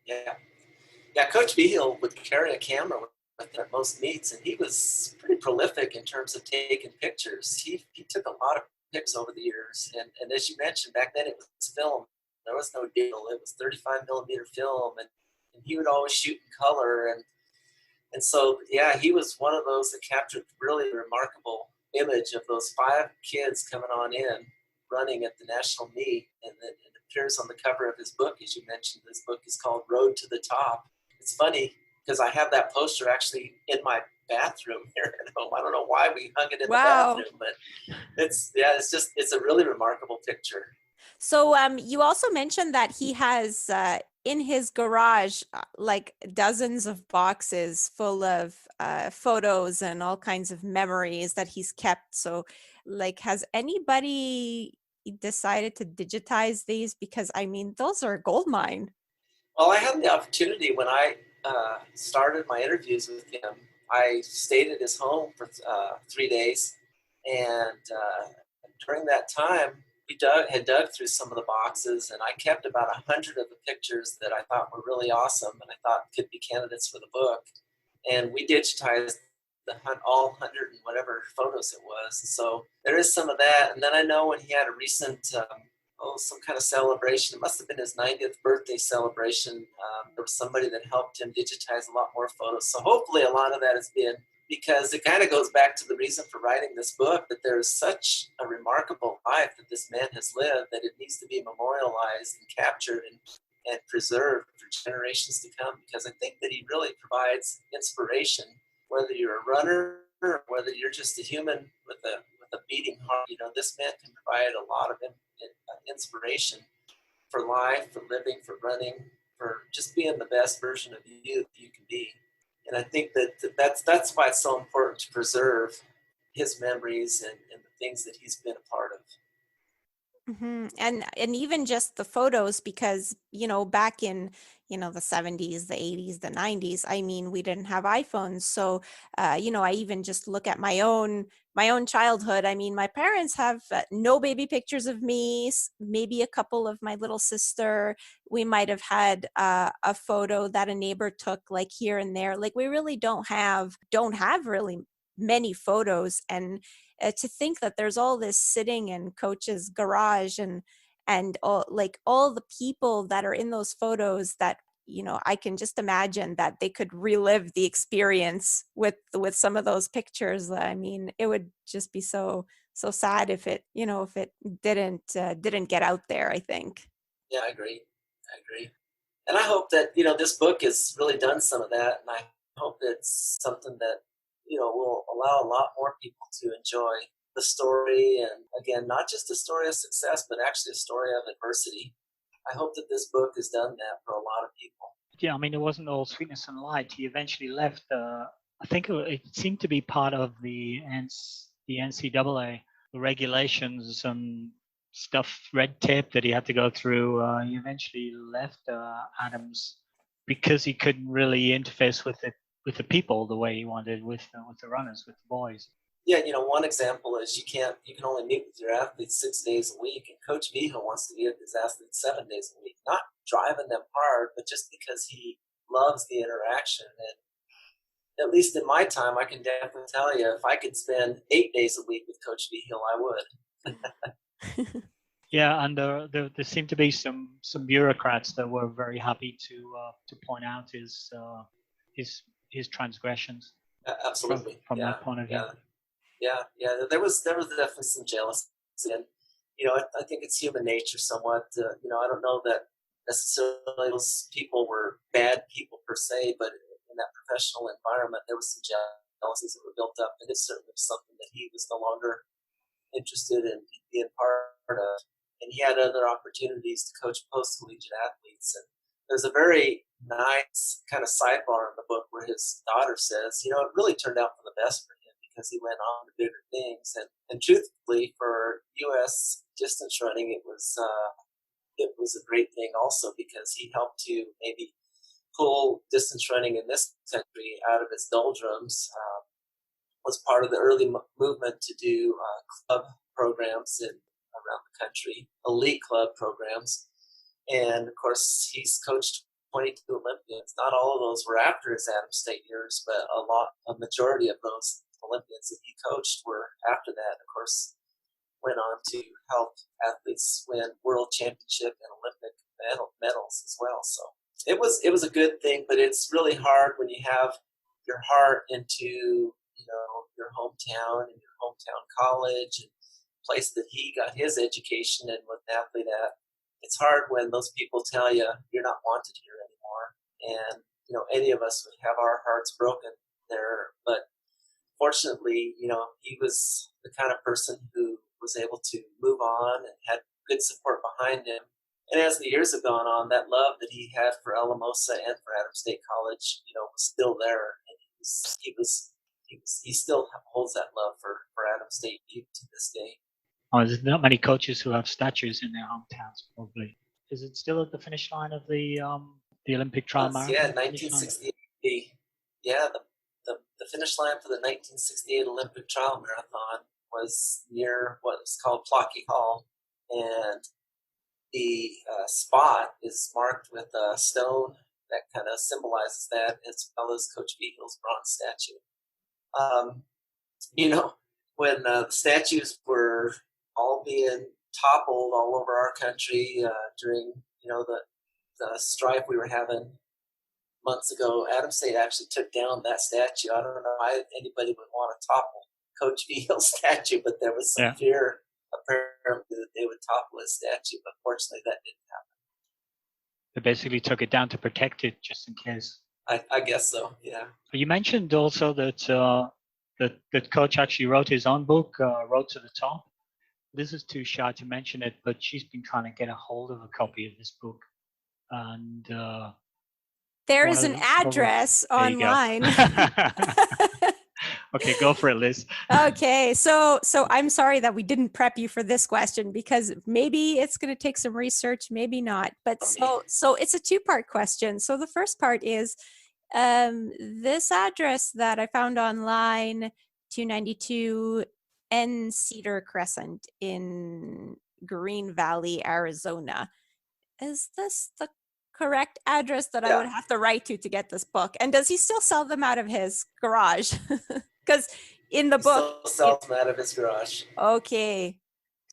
Yeah, Coach Vigil would carry a camera with him at most meets, and he was pretty prolific in terms of taking pictures. He took a lot of pictures over the years, and as you mentioned, back then it was film. There was no digital. It was 35 millimeter film, and he would always shoot in color. And so, yeah, he was one of those that captured really remarkable image of those 5 kids coming on in, running at the national meet. And then it appears on the cover of his book, as you mentioned. This book is called Road to the Top. It's funny because I have that poster actually in my bathroom here at home. I don't know why we hung it in the bathroom, but it's a really remarkable picture. So you also mentioned that he has in his garage like dozens of boxes full of photos and all kinds of memories that he's kept. So like, has anybody decided to digitize these? Because I mean, those are a gold mine. Well, I had the opportunity when I started my interviews with him. I stayed at his home for 3 days, and during that time, we had dug through some of the boxes, and I kept about 100 of the pictures that I thought were really awesome and I thought could be candidates for the book. And we digitized all 100 and whatever photos it was. And so there is some of that. And then I know when he had a recent some kind of celebration. It must have been his 90th birthday celebration. There was somebody that helped him digitize a lot more photos. So hopefully a lot of that has been, because it kind of goes back to the reason for writing this book, that there is such a remarkable life that this man has lived that it needs to be memorialized and captured and preserved for generations to come, because I think that he really provides inspiration, whether you're a runner or whether you're just a human with a beating heart. This man can provide a lot of inspiration for life, for living, for running, for just being the best version of you that you can be. And I think that's why it's so important to preserve his memories and the things that he's been a part of. And even just the photos, because back in the 70s, the 80s, the 90s, I mean, we didn't have iPhones, so I even just look at my own childhood. I mean, my parents have no baby pictures of me, maybe a couple of my little sister. We might have had a photo that a neighbor took, like here and there. Like, we really don't have really many photos. And to think that there's all this sitting in Coach's garage, and all the people that are in those photos that I can just imagine that they could relive the experience with some of those pictures. I mean, it would just be so sad if it didn't get out there, I think. Yeah, I agree. And I hope that this book has really done some of that, and I hope it's something that will allow a lot more people to enjoy the story, and again, not just a story of success, but actually a story of adversity. I hope that this book has done that for a lot of people. Yeah, I mean, it wasn't all sweetness and light. He eventually left. I think it seemed to be part of the NCAA, the regulations and stuff, red tape that he had to go through. He eventually left Adams because he couldn't really interface with the people the way he wanted, with the runners, with the boys. Yeah, one example is you can only meet with your athletes 6 days a week, and Coach Vigil wants to be with his athletes 7 days a week, not driving them hard, but just because he loves the interaction. And at least in my time, I can definitely tell you, if I could spend 8 days a week with Coach Vigil, I would. Yeah, and there seemed to be some bureaucrats that were very happy to point out his transgressions. Absolutely, from that point of view. Yeah. There was definitely some jealousy, and I think it's human nature somewhat. I don't know that necessarily those people were bad people per se, but in that professional environment, there was some jealousies that were built up, and it's certainly something that he was no longer interested in being part of. And he had other opportunities to coach post-collegiate athletes. And there's a very nice kind of sidebar in the book where his daughter says, it really turned out for the best for him, because he went on to bigger things. And truthfully, for U.S. distance running, it was a great thing also, because he helped to maybe pull distance running in this country out of its doldrums. Was part of the early movement to do club programs around the country, elite club programs. And of course, he's coached 22 Olympians. Not all of those were after his Adams State years, but a majority of those Olympians that he coached were after that. And of course, went on to help athletes win world championship and Olympic medals as well. So it was a good thing, but it's really hard when you have your heart into your hometown and your hometown college and place that he got his education and was an athlete at. It's hard when those people tell you you're not wanted here anymore. And any of us would have our hearts broken there, but fortunately, he was the kind of person who was able to move on and had good support behind him. And as the years have gone on, that love that he had for Alamosa and for Adams State College, was still there. And he still holds that love for Adams State to this day. Oh, there's not many coaches who have statues in their hometowns, probably. Is it still at the finish line of the Olympic trial marathon? Yeah, 1968. Yeah, the finish line for the 1968 Olympic trial marathon was near what is called Plocky Hall, and the spot is marked with a stone that kind of symbolizes that, as well as Coach Vigil's bronze statue. When the statues were all being toppled all over our country during, the strife we were having months ago. Adams State actually took down that statue. I don't know why anybody would want to topple Coach Vigil's statue, but there was some Yeah. fear apparently that they would topple his statue, but fortunately that didn't happen. They basically took it down to protect it just in case. I guess so, yeah. You mentioned also that that Coach actually wrote his own book, Road to the Top. This is too shy to mention it, but she's been trying to get a hold of a copy of this book. And there one is of an the- probably- address there you go. online. Okay, go for it, Liz. Okay, so I'm sorry that we didn't prep you for this question, because maybe it's going to take some research, maybe not. But so it's a two-part question. So the first part is this address that I found online, 292 N Cedar Crescent in Green Valley, Arizona. Is this the correct address that I would have to write to get this book? And does he still sell them out of his garage? Because in the book, Still sells them out of his garage. Okay,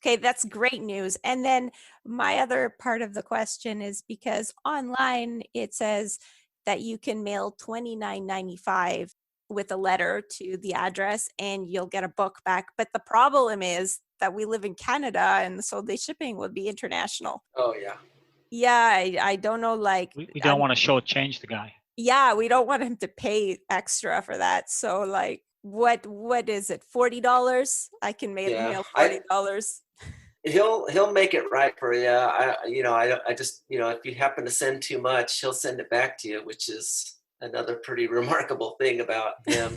that's great news. And then my other part of the question is because online it says that you can mail $29.95 with a letter to the address and you'll get a book back. But the problem is that we live in Canada, and so the shipping would be international. Oh, yeah. Yeah, I don't know, like We don't want to shortchange the guy. yeah, we don't want him to pay extra for that. So like what is it, $40? I can mail $40. He'll make it right for you. I just, if you happen to send too much, he'll send it back to you, which is another pretty remarkable thing about him.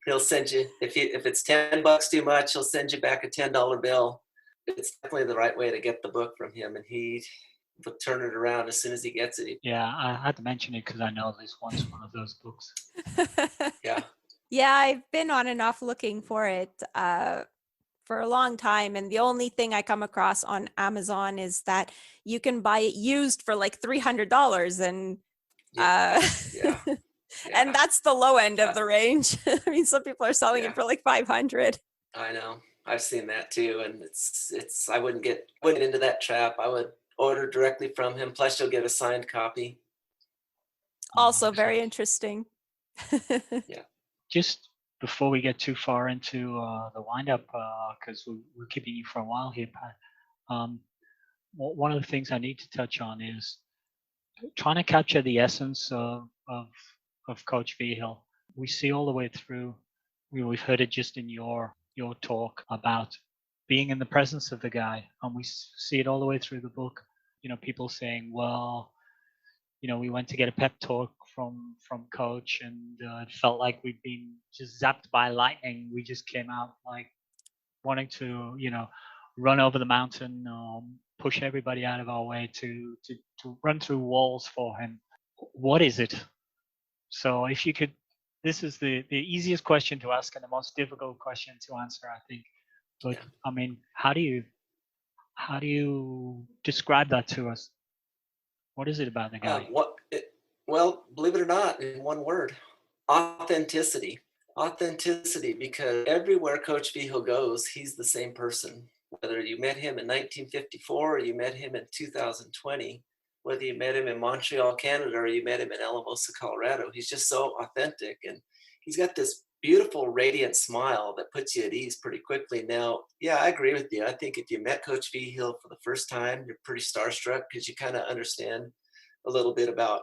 He'll send you, if it's $10 too much, he'll send you back a $10 bill. It's definitely the right way to get the book from him, and he will turn it around as soon as he gets it. Yeah, I had to mention it because I know this one's one of those books. Yeah. Yeah, I've been on and off looking for it for a long time, and the only thing I come across on Amazon is that you can buy it used for like $300, and and that's the low end of the range. I mean, some people are selling it for like 500. I know. I've seen that too, and it's. I wouldn't get into that trap. I would order directly from him. Plus, you'll get a signed copy. Also, very interesting. Yeah. Just before we get too far into the wind-up, because we're keeping you for a while here, Pat, one of the things I need to touch on is trying to capture the essence of Coach Vigil. We see all the way through, we've heard it just in your talk about being in the presence of the guy, and we see it all the way through the book. People saying, well, we went to get a pep talk from Coach, and it felt like we'd been just zapped by lightning. We just came out like wanting to, run over the mountain, push everybody out of our way to run through walls for him. What is it? So if you could, this is the easiest question to ask and the most difficult question to answer, I think. But I mean, how do you describe that to us? What is it about the guy? Well, believe it or not, in one word, authenticity. Authenticity, because everywhere Coach Vigil goes, he's the same person. Whether you met him in 1954 or you met him in 2020, whether you met him in Montreal, Canada, or you met him in Alamosa, Colorado, he's just so authentic. And he's got this beautiful, radiant smile that puts you at ease pretty quickly. Now, yeah, I agree with you. I think if you met Coach Vigil for the first time, you're pretty starstruck because you kind of understand a little bit about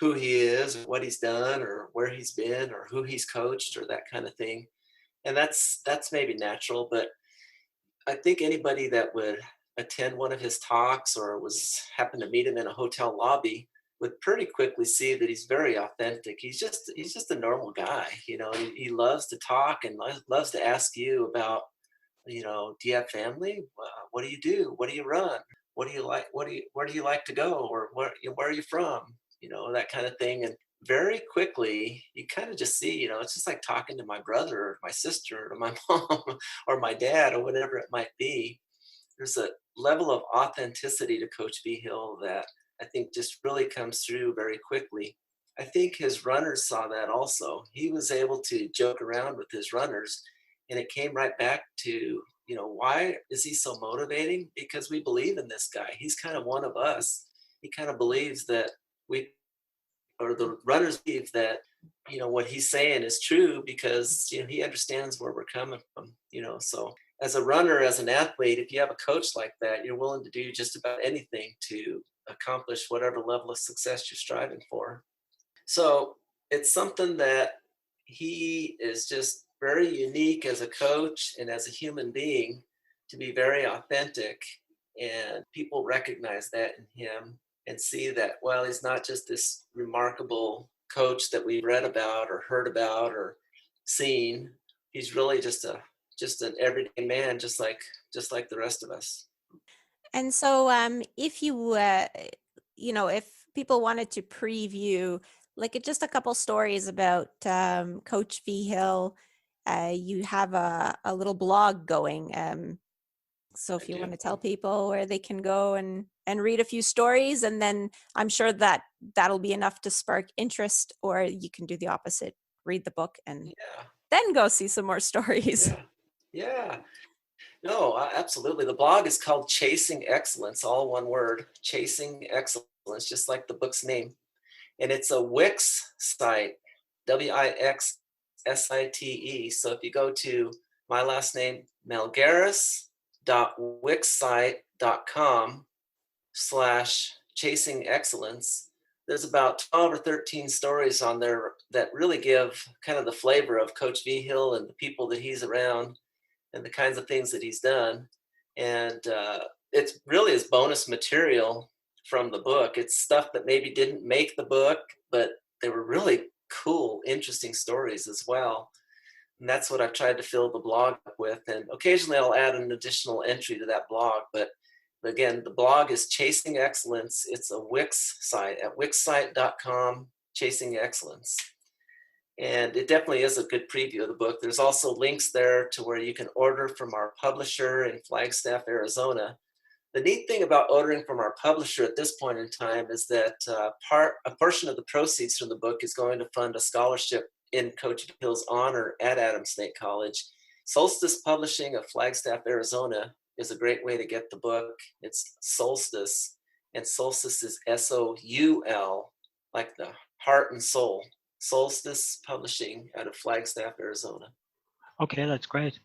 who he is, or what he's done, or where he's been, or who he's coached, or that kind of thing. And that's maybe natural, but I think anybody that would attend one of his talks or happened to meet him in a hotel lobby would pretty quickly see that he's very authentic. He's just a normal guy. He loves to talk and loves to ask you about, do you have family? What do you do? What do you run? What do you like? Where do you like to go? Or where are you from? That kind of thing. And very quickly, you kind of just see, it's just like talking to my brother or my sister or my mom or my dad or whatever it might be. There's a level of authenticity to Coach Vigil that I think just really comes through very quickly. I think his runners saw that also. He was able to joke around with his runners, and it came right back to, why is he so motivating? Because we believe in this guy. He's kind of one of us. He kind of believes that the runners believe that, what he's saying is true because, he understands where we're coming from, so as a runner, as an athlete, if you have a coach like that, you're willing to do just about anything to accomplish whatever level of success you're striving for. So it's something that he is just very unique as a coach and as a human being, to be very authentic. And people recognize that in him and see that, well, he's not just this remarkable coach that we've read about or heard about or seen. He's really just an everyday man, just like the rest of us. And so if you, if people wanted to preview, like just a couple stories about Coach Vigil, you have a little blog going. So if you want to tell people where they can go and read a few stories, and then I'm sure that that'll be enough to spark interest, or you can do the opposite, read the book and then go see some more stories. Yeah. No, absolutely. The blog is called Chasing Excellence, all one word, Chasing Excellence, just like the book's name. And it's a Wix site, Wixsite. So if you go to my last name, melgares.wixsite.com/chasing excellence, there's about 12 or 13 stories on there that really give kind of the flavor of Coach Vigil and the people that he's around and the kinds of things that he's done. And it's really is bonus material from the book. It's stuff that maybe didn't make the book, but they were really cool, interesting stories as well. And that's what I've tried to fill the blog up with. And occasionally I'll add an additional entry to that blog. But again, the blog is Chasing Excellence. It's a Wix site at wixsite.com/chasing excellence. And it definitely is a good preview of the book. There's also links there to where you can order from our publisher in Flagstaff, Arizona. The neat thing about ordering from our publisher at this point in time is that a portion of the proceeds from the book is going to fund a scholarship in Coach Vigil's honor at Adams State College. Solstice Publishing of Flagstaff, Arizona is a great way to get the book. It's Solstice, and Solstice is SOUL, like the heart and soul. Solstice Publishing out of Flagstaff, Arizona. Okay, that's great.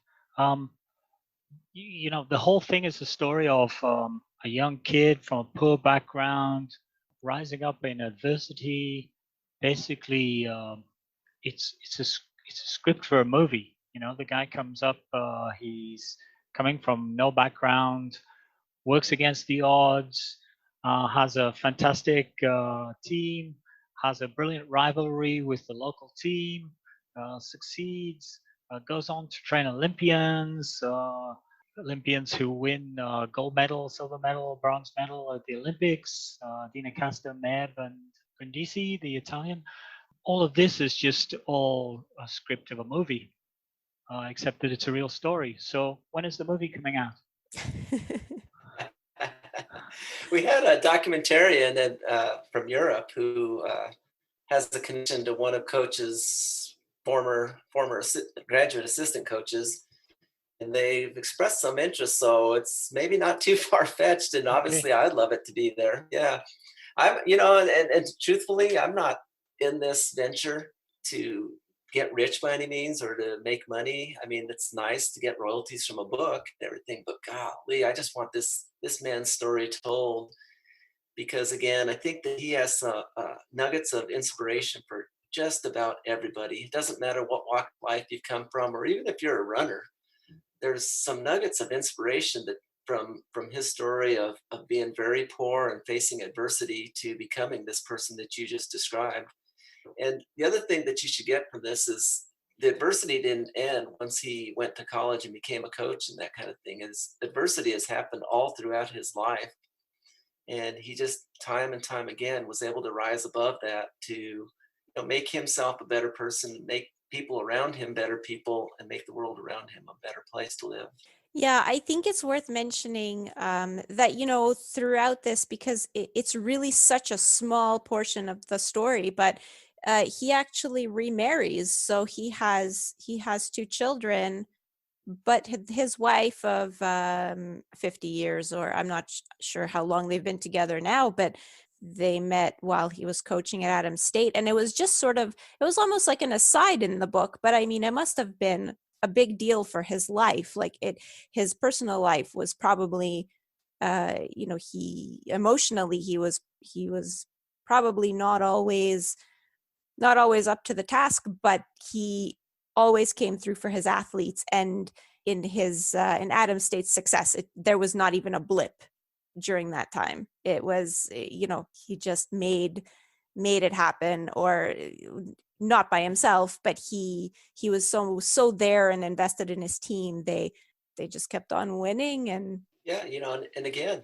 The whole thing is a story of a young kid from a poor background rising up in adversity. Basically, it's a script for a movie. The guy comes up, he's coming from no background, works against the odds, has a fantastic team, has a brilliant rivalry with the local team, succeeds, goes on to train Olympians who win gold medal, silver medal, bronze medal at the Olympics, Dina Casta, Meb, and Brindisi, the Italian. All of this is just all a script of a movie, except that it's a real story. So when is the movie coming out? We had a documentarian from Europe who has a connection to one of Coach's former graduate assistant coaches, and they've expressed some interest. So it's maybe not too far-fetched, and obviously I'd love it to be there. Yeah, I'm, and truthfully, I'm not in this venture to get rich by any means or to make money. I mean, it's nice to get royalties from a book and everything, but golly, I just want this man's story told, because again, I think that he has nuggets of inspiration for just about everybody. It doesn't matter what walk of life you've come from, or even if you're a runner, there's some nuggets of inspiration that from his story of being very poor and facing adversity to becoming this person that you just described. And the other thing that you should get from this is the adversity didn't end once he went to college and became a coach and that kind of thing. Is adversity has happened all throughout his life. And he just time and time again was able to rise above that to make himself a better person, make people around him better people, and make the world around him a better place to live. Yeah, I think it's worth mentioning that, throughout this, because it's really such a small portion of the story, but he actually remarries. So he has 2 children but his wife of 50 years, or I'm not sure how long they've been together now, but they met while he was coaching at Adams State. And it was just sort of, it was almost like an aside in the book, but I mean, it must have been a big deal for his life. Like his personal life was probably, he emotionally, he was probably not always up to the task, but he always came through for his athletes. And in his in Adams State's success, there was not even a blip during that time. It was, he just made it happen, or not by himself, but he was so there and invested in his team. They just kept on winning. And Yeah, and again,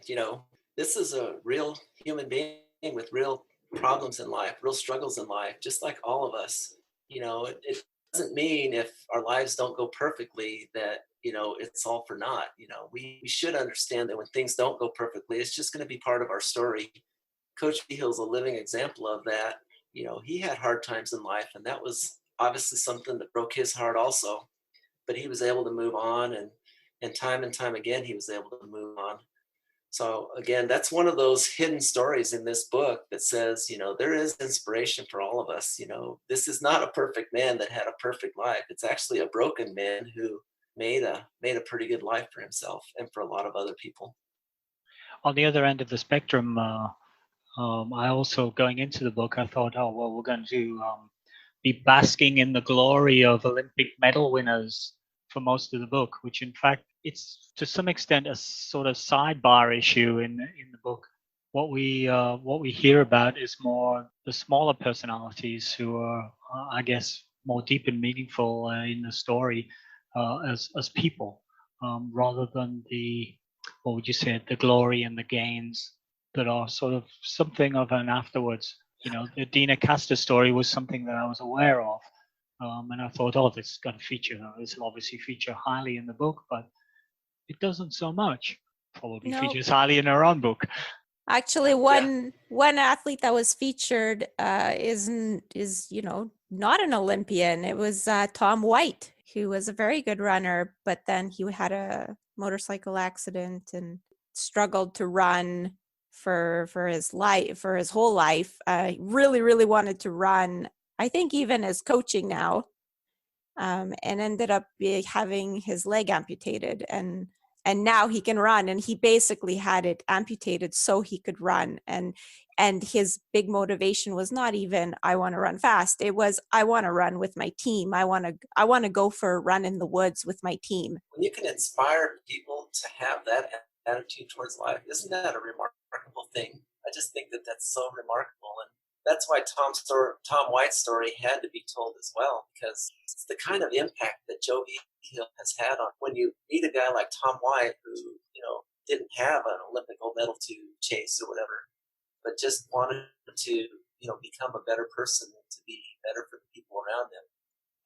this is a real human being with real problems in life, real struggles in life, just like all of us. It doesn't mean if our lives don't go perfectly that, it's all for naught. We should understand that when things don't go perfectly, it's just going to be part of our story. Coach Vigil's a living example of that. He had hard times in life, and that was obviously something that broke his heart also. But he was able to move on, and time again, he was able to move on. So again, that's one of those hidden stories in this book that says, there is inspiration for all of us. This is not a perfect man that had a perfect life. It's actually a broken man who made a pretty good life for himself and for a lot of other people. On the other end of the spectrum, I also, going into the book, I thought, oh, well, we're going to be basking in the glory of Olympic medal winners for most of the book, which in fact, it's to some extent a sort of sidebar issue in the book. What we hear about is more the smaller personalities who are, I guess, more deep and meaningful in the story as people, rather than the, what would you say, the glory and the gains that are sort of something of an afterwards. The Dina Castor story was something that I was aware of. And I thought, oh, this is going to feature, this will obviously feature highly in the book, but it doesn't so much. Probably no, features highly in our own book. actually, one athlete that was featured is not an Olympian. It was Tom White, who was a very good runner, but then he had a motorcycle accident and struggled to run for his whole life. Really, really wanted to run. I think even as coaching now, and ended up having his leg amputated, and now he can run. And he basically had it amputated so he could run. And his big motivation was not even, I want to run fast. It was, I want to run with my team. I want to go for a run in the woods with my team. When you can inspire people to have that attitude towards life, isn't that a remarkable thing? I just think that that's so remarkable. And that's why Tom White's story had to be told as well, because it's the kind of impact that Joe Vigil has had on, when you meet a guy like Tom White, who, didn't have an Olympic gold medal to chase or whatever, but just wanted to, become a better person and to be better for the people around him.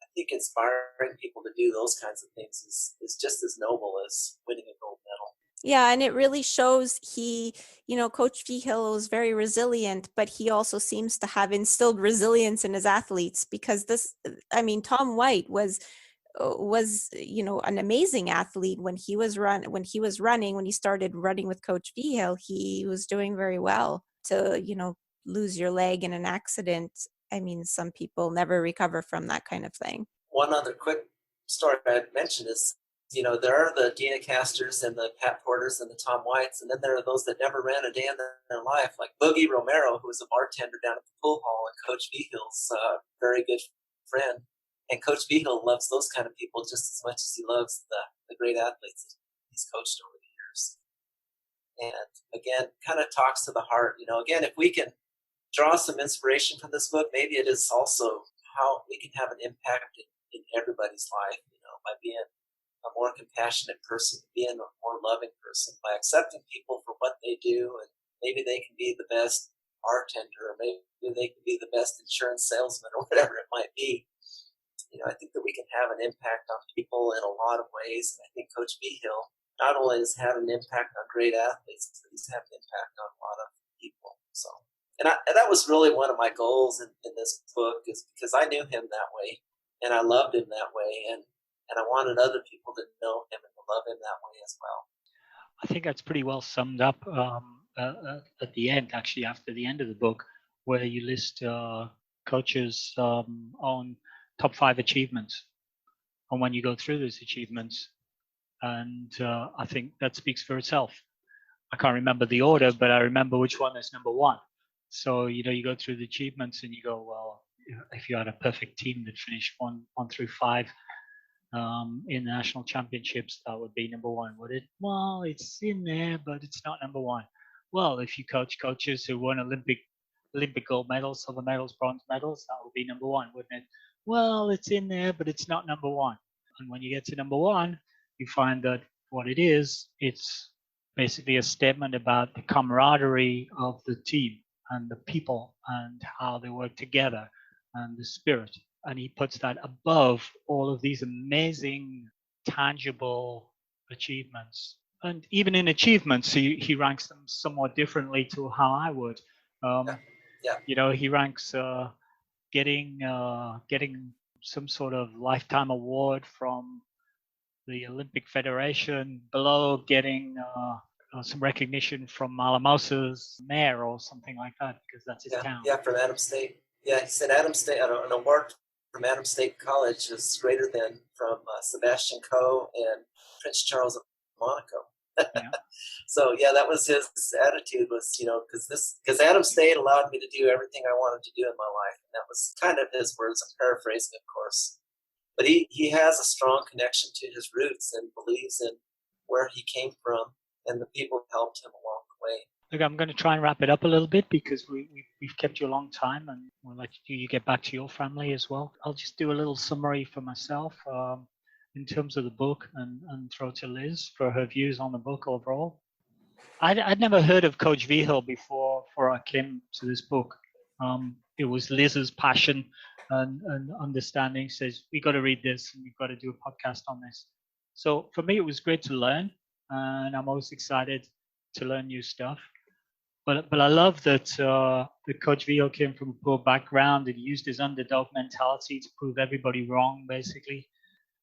I think inspiring people to do those kinds of things is just as noble as winning a gold medal. Yeah, and it really shows Coach Vigil was very resilient, but he also seems to have instilled resilience in his athletes, because Tom White was an amazing athlete when he started running with Coach Vigil. He was doing very well. To lose your leg in an accident, some people never recover from that kind of thing. One other quick story I'd mention is, there are the Dina Castors and the Pat Porters and the Tom Whites, and then there are those that never ran a day in their life, like Boogie Romero, who was a bartender down at the pool hall and Coach Vigil's very good friend. And Coach Vigil loves those kind of people just as much as he loves the great athletes that he's coached over the years. And again, kind of talks to the heart. Again, if we can draw some inspiration from this book, maybe it is also how we can have an impact in everybody's life, by being a more compassionate person, being a more loving person, by accepting people for what they do. And maybe they can be the best bartender, or maybe they can be the best insurance salesman, or whatever it might be. I think that we can have an impact on people in a lot of ways. And I think Coach Vigil not only has had an impact on great athletes, but he's had an impact on a lot of people. So, and that was really one of my goals in this book, is because I knew him that way and I loved him that way. And And I wanted other people to know him and to love him that way as well. I think that's pretty well summed up at the end, actually, after the end of the book, where you list coaches' own top 5 achievements. And when you go through those achievements, and I think that speaks for itself. I can't remember the order, but I remember which one is number 1. So, you go through the achievements and you go, well, if you had a perfect team that finished 1 through 5 in the national championships, that would be number 1, would it? Well, it's in there, but it's not number 1. Well, if you coach coaches who won Olympic gold medals, silver medals, bronze medals, that would be number 1, wouldn't it? Well, it's in there, but it's not number 1. And when you get to number 1, you find that what it is, it's basically a statement about the camaraderie of the team and the people and how they work together and the spirit. And he puts that above all of these amazing, tangible achievements. And even in achievements, he ranks them somewhat differently to how I would. He ranks getting some sort of lifetime award from the Olympic Federation, below getting some recognition from Alamosa's mayor or something like that, because that's his town. Yeah, from Adams State. Yeah, he said Adams State, an award from Adams State College is greater than from Sebastian Coe and Prince Charles of Monaco. Yeah. So yeah, that was his attitude, was, because Adams State allowed me to do everything I wanted to do in my life. And that was kind of his words. I'm paraphrasing, of course. But he has a strong connection to his roots and believes in where he came from and the people who helped him along the way. Look, I'm going to try and wrap it up a little bit because we've kept you a long time, and we'll let you get back to your family as well. I'll just do a little summary for myself in terms of the book and throw to Liz for her views on the book overall. I'd never heard of Coach Vigil before I came to this book. It was Liz's passion and understanding says, we got to read this and we've got to do a podcast on this. So for me, it was great to learn, and I'm always excited to learn new stuff. But I love that Coach Vigil came from a poor background and used his underdog mentality to prove everybody wrong, basically.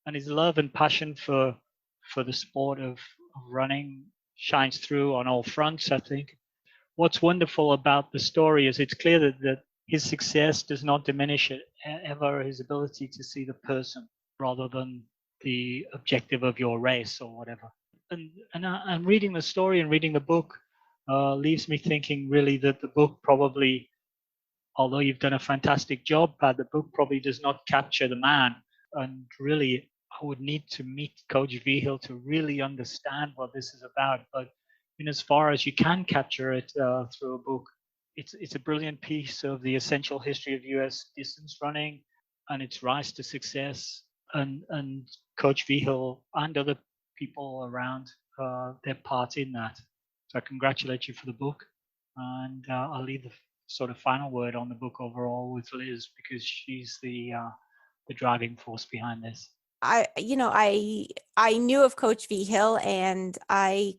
And his love and passion for the sport of running shines through on all fronts, I think. What's wonderful about the story is it's clear that his success does not diminish ever his ability to see the person rather than the objective of your race or whatever. And reading the story and reading the book leaves me thinking really that the book probably, although you've done a fantastic job, Pat, the book probably does not capture the man. And really, I would need to meet Coach Vigil to really understand what this is about. But in as far as you can capture it through a book, it's a brilliant piece of the essential history of U.S. distance running and its rise to success. And Coach Vigil and other people around their part in that. So I congratulate you for the book, and I'll leave the sort of final word on the book overall with Liz because she's the driving force behind this. I knew of Coach Vigil, and I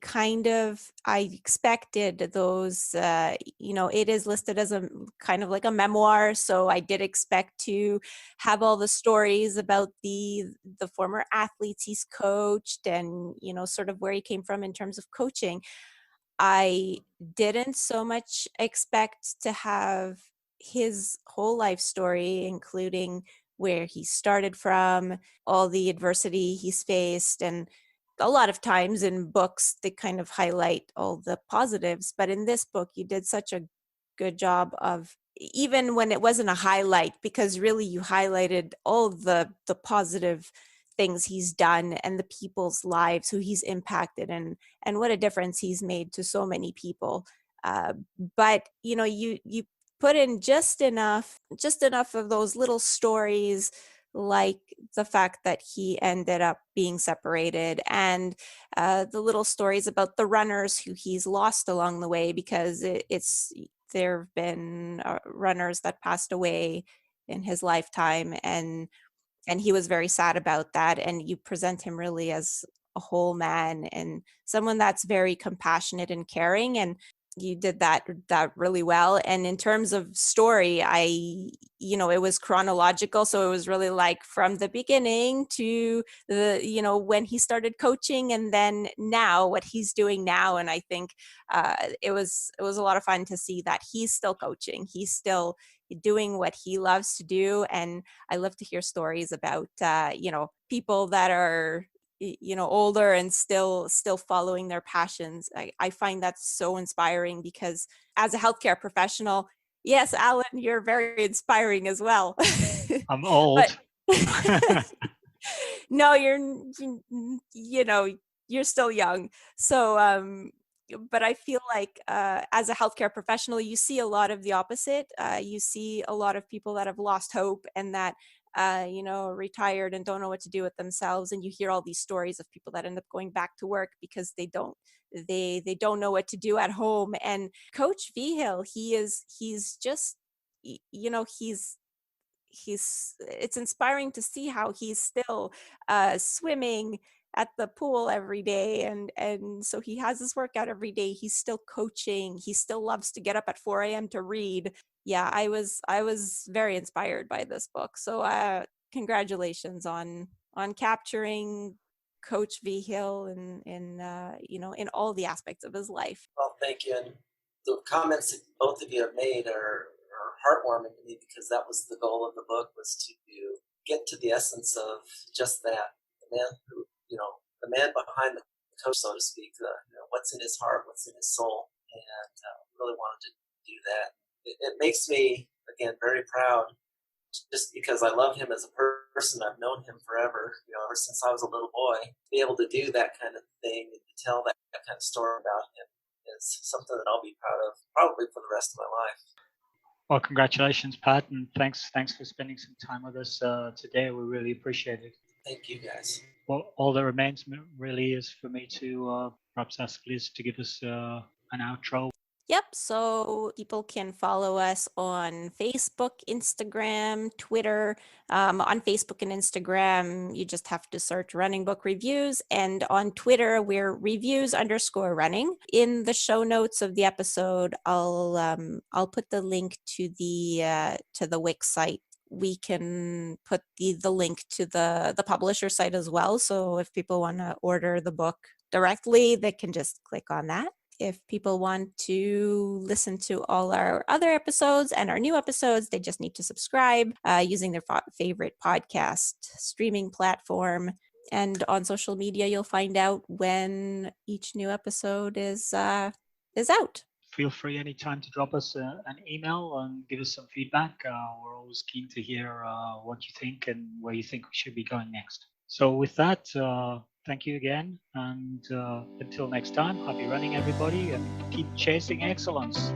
expected those, it is listed as a kind of like a memoir. So I did expect to have all the stories about the former athletes he's coached and, sort of where he came from in terms of coaching. I didn't so much expect to have his whole life story, including where he started from, all the adversity he's faced. And a lot of times in books, they kind of highlight all the positives. But in this book, you did such a good job of, even when it wasn't a highlight, because really you highlighted all the positive things he's done and the people's lives who he's impacted and what a difference he's made to so many people. But, you put in just enough of those little stories, like the fact that he ended up being separated and the little stories about the runners who he's lost along the way, because there have been runners that passed away in his lifetime, and he was very sad about that. And you present him really as a whole man and someone that's very compassionate and caring. And you did that really well. And in terms of story, it was chronological, so it was really like from the beginning to the when he started coaching, and then now what he's doing now. And I think it was a lot of fun to see that he's still coaching, he's still doing what he loves to do. And I love to hear stories about people that are older and still following their passions. I find that so inspiring, because as a healthcare professional, yes, Alan, you're very inspiring as well. I'm old. No, you're still young. So but I feel like as a healthcare professional, you see a lot of the opposite. You see a lot of people that have lost hope, and that retired and don't know what to do with themselves. And you hear all these stories of people that end up going back to work because they don't know what to do at home. And Coach Vigil, he's just, he's it's inspiring to see how he's still swimming at the pool every day, and so he has his workout every day. He's still coaching, he still loves to get up at 4 a.m. to read. Yeah, I was very inspired by this book. So congratulations on capturing Coach Vigil in all the aspects of his life. Well, thank you. And the comments that both of you have made are heartwarming to me, because that was the goal of the book, was to get to the essence of just that. The man who, the man behind the coach, so to speak, what's in his heart, what's in his soul. And really wanted to do that. It makes me, again, very proud, just because I love him as a person. I've known him forever, ever since I was a little boy. To be able to do that kind of thing and to tell that kind of story about him is something that I'll be proud of probably for the rest of my life. Well, congratulations, Pat, and thanks for spending some time with us today. We really appreciate it. Thank you, guys. Well, all that remains really is for me to perhaps ask Liz to give us an outro. Yep. So people can follow us on Facebook, Instagram, Twitter. On Facebook and Instagram, you just have to search Running Book Reviews. And on Twitter, we're reviews_running. In the show notes of the episode, I'll put the link to the Wix site. We can put the link to the publisher site as well. So if people want to order the book directly, they can just click on that. If people want to listen to all our other episodes and our new episodes, they just need to subscribe using their favorite podcast streaming platform. And on social media, you'll find out when each new episode is out. Feel free anytime to drop us an email and give us some feedback. We're always keen to hear what you think and where you think we should be going next. So with that, thank you again. And until next time, happy running, everybody, and keep chasing excellence.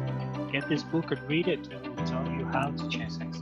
Get this book and read it. It will tell you how to chase excellence.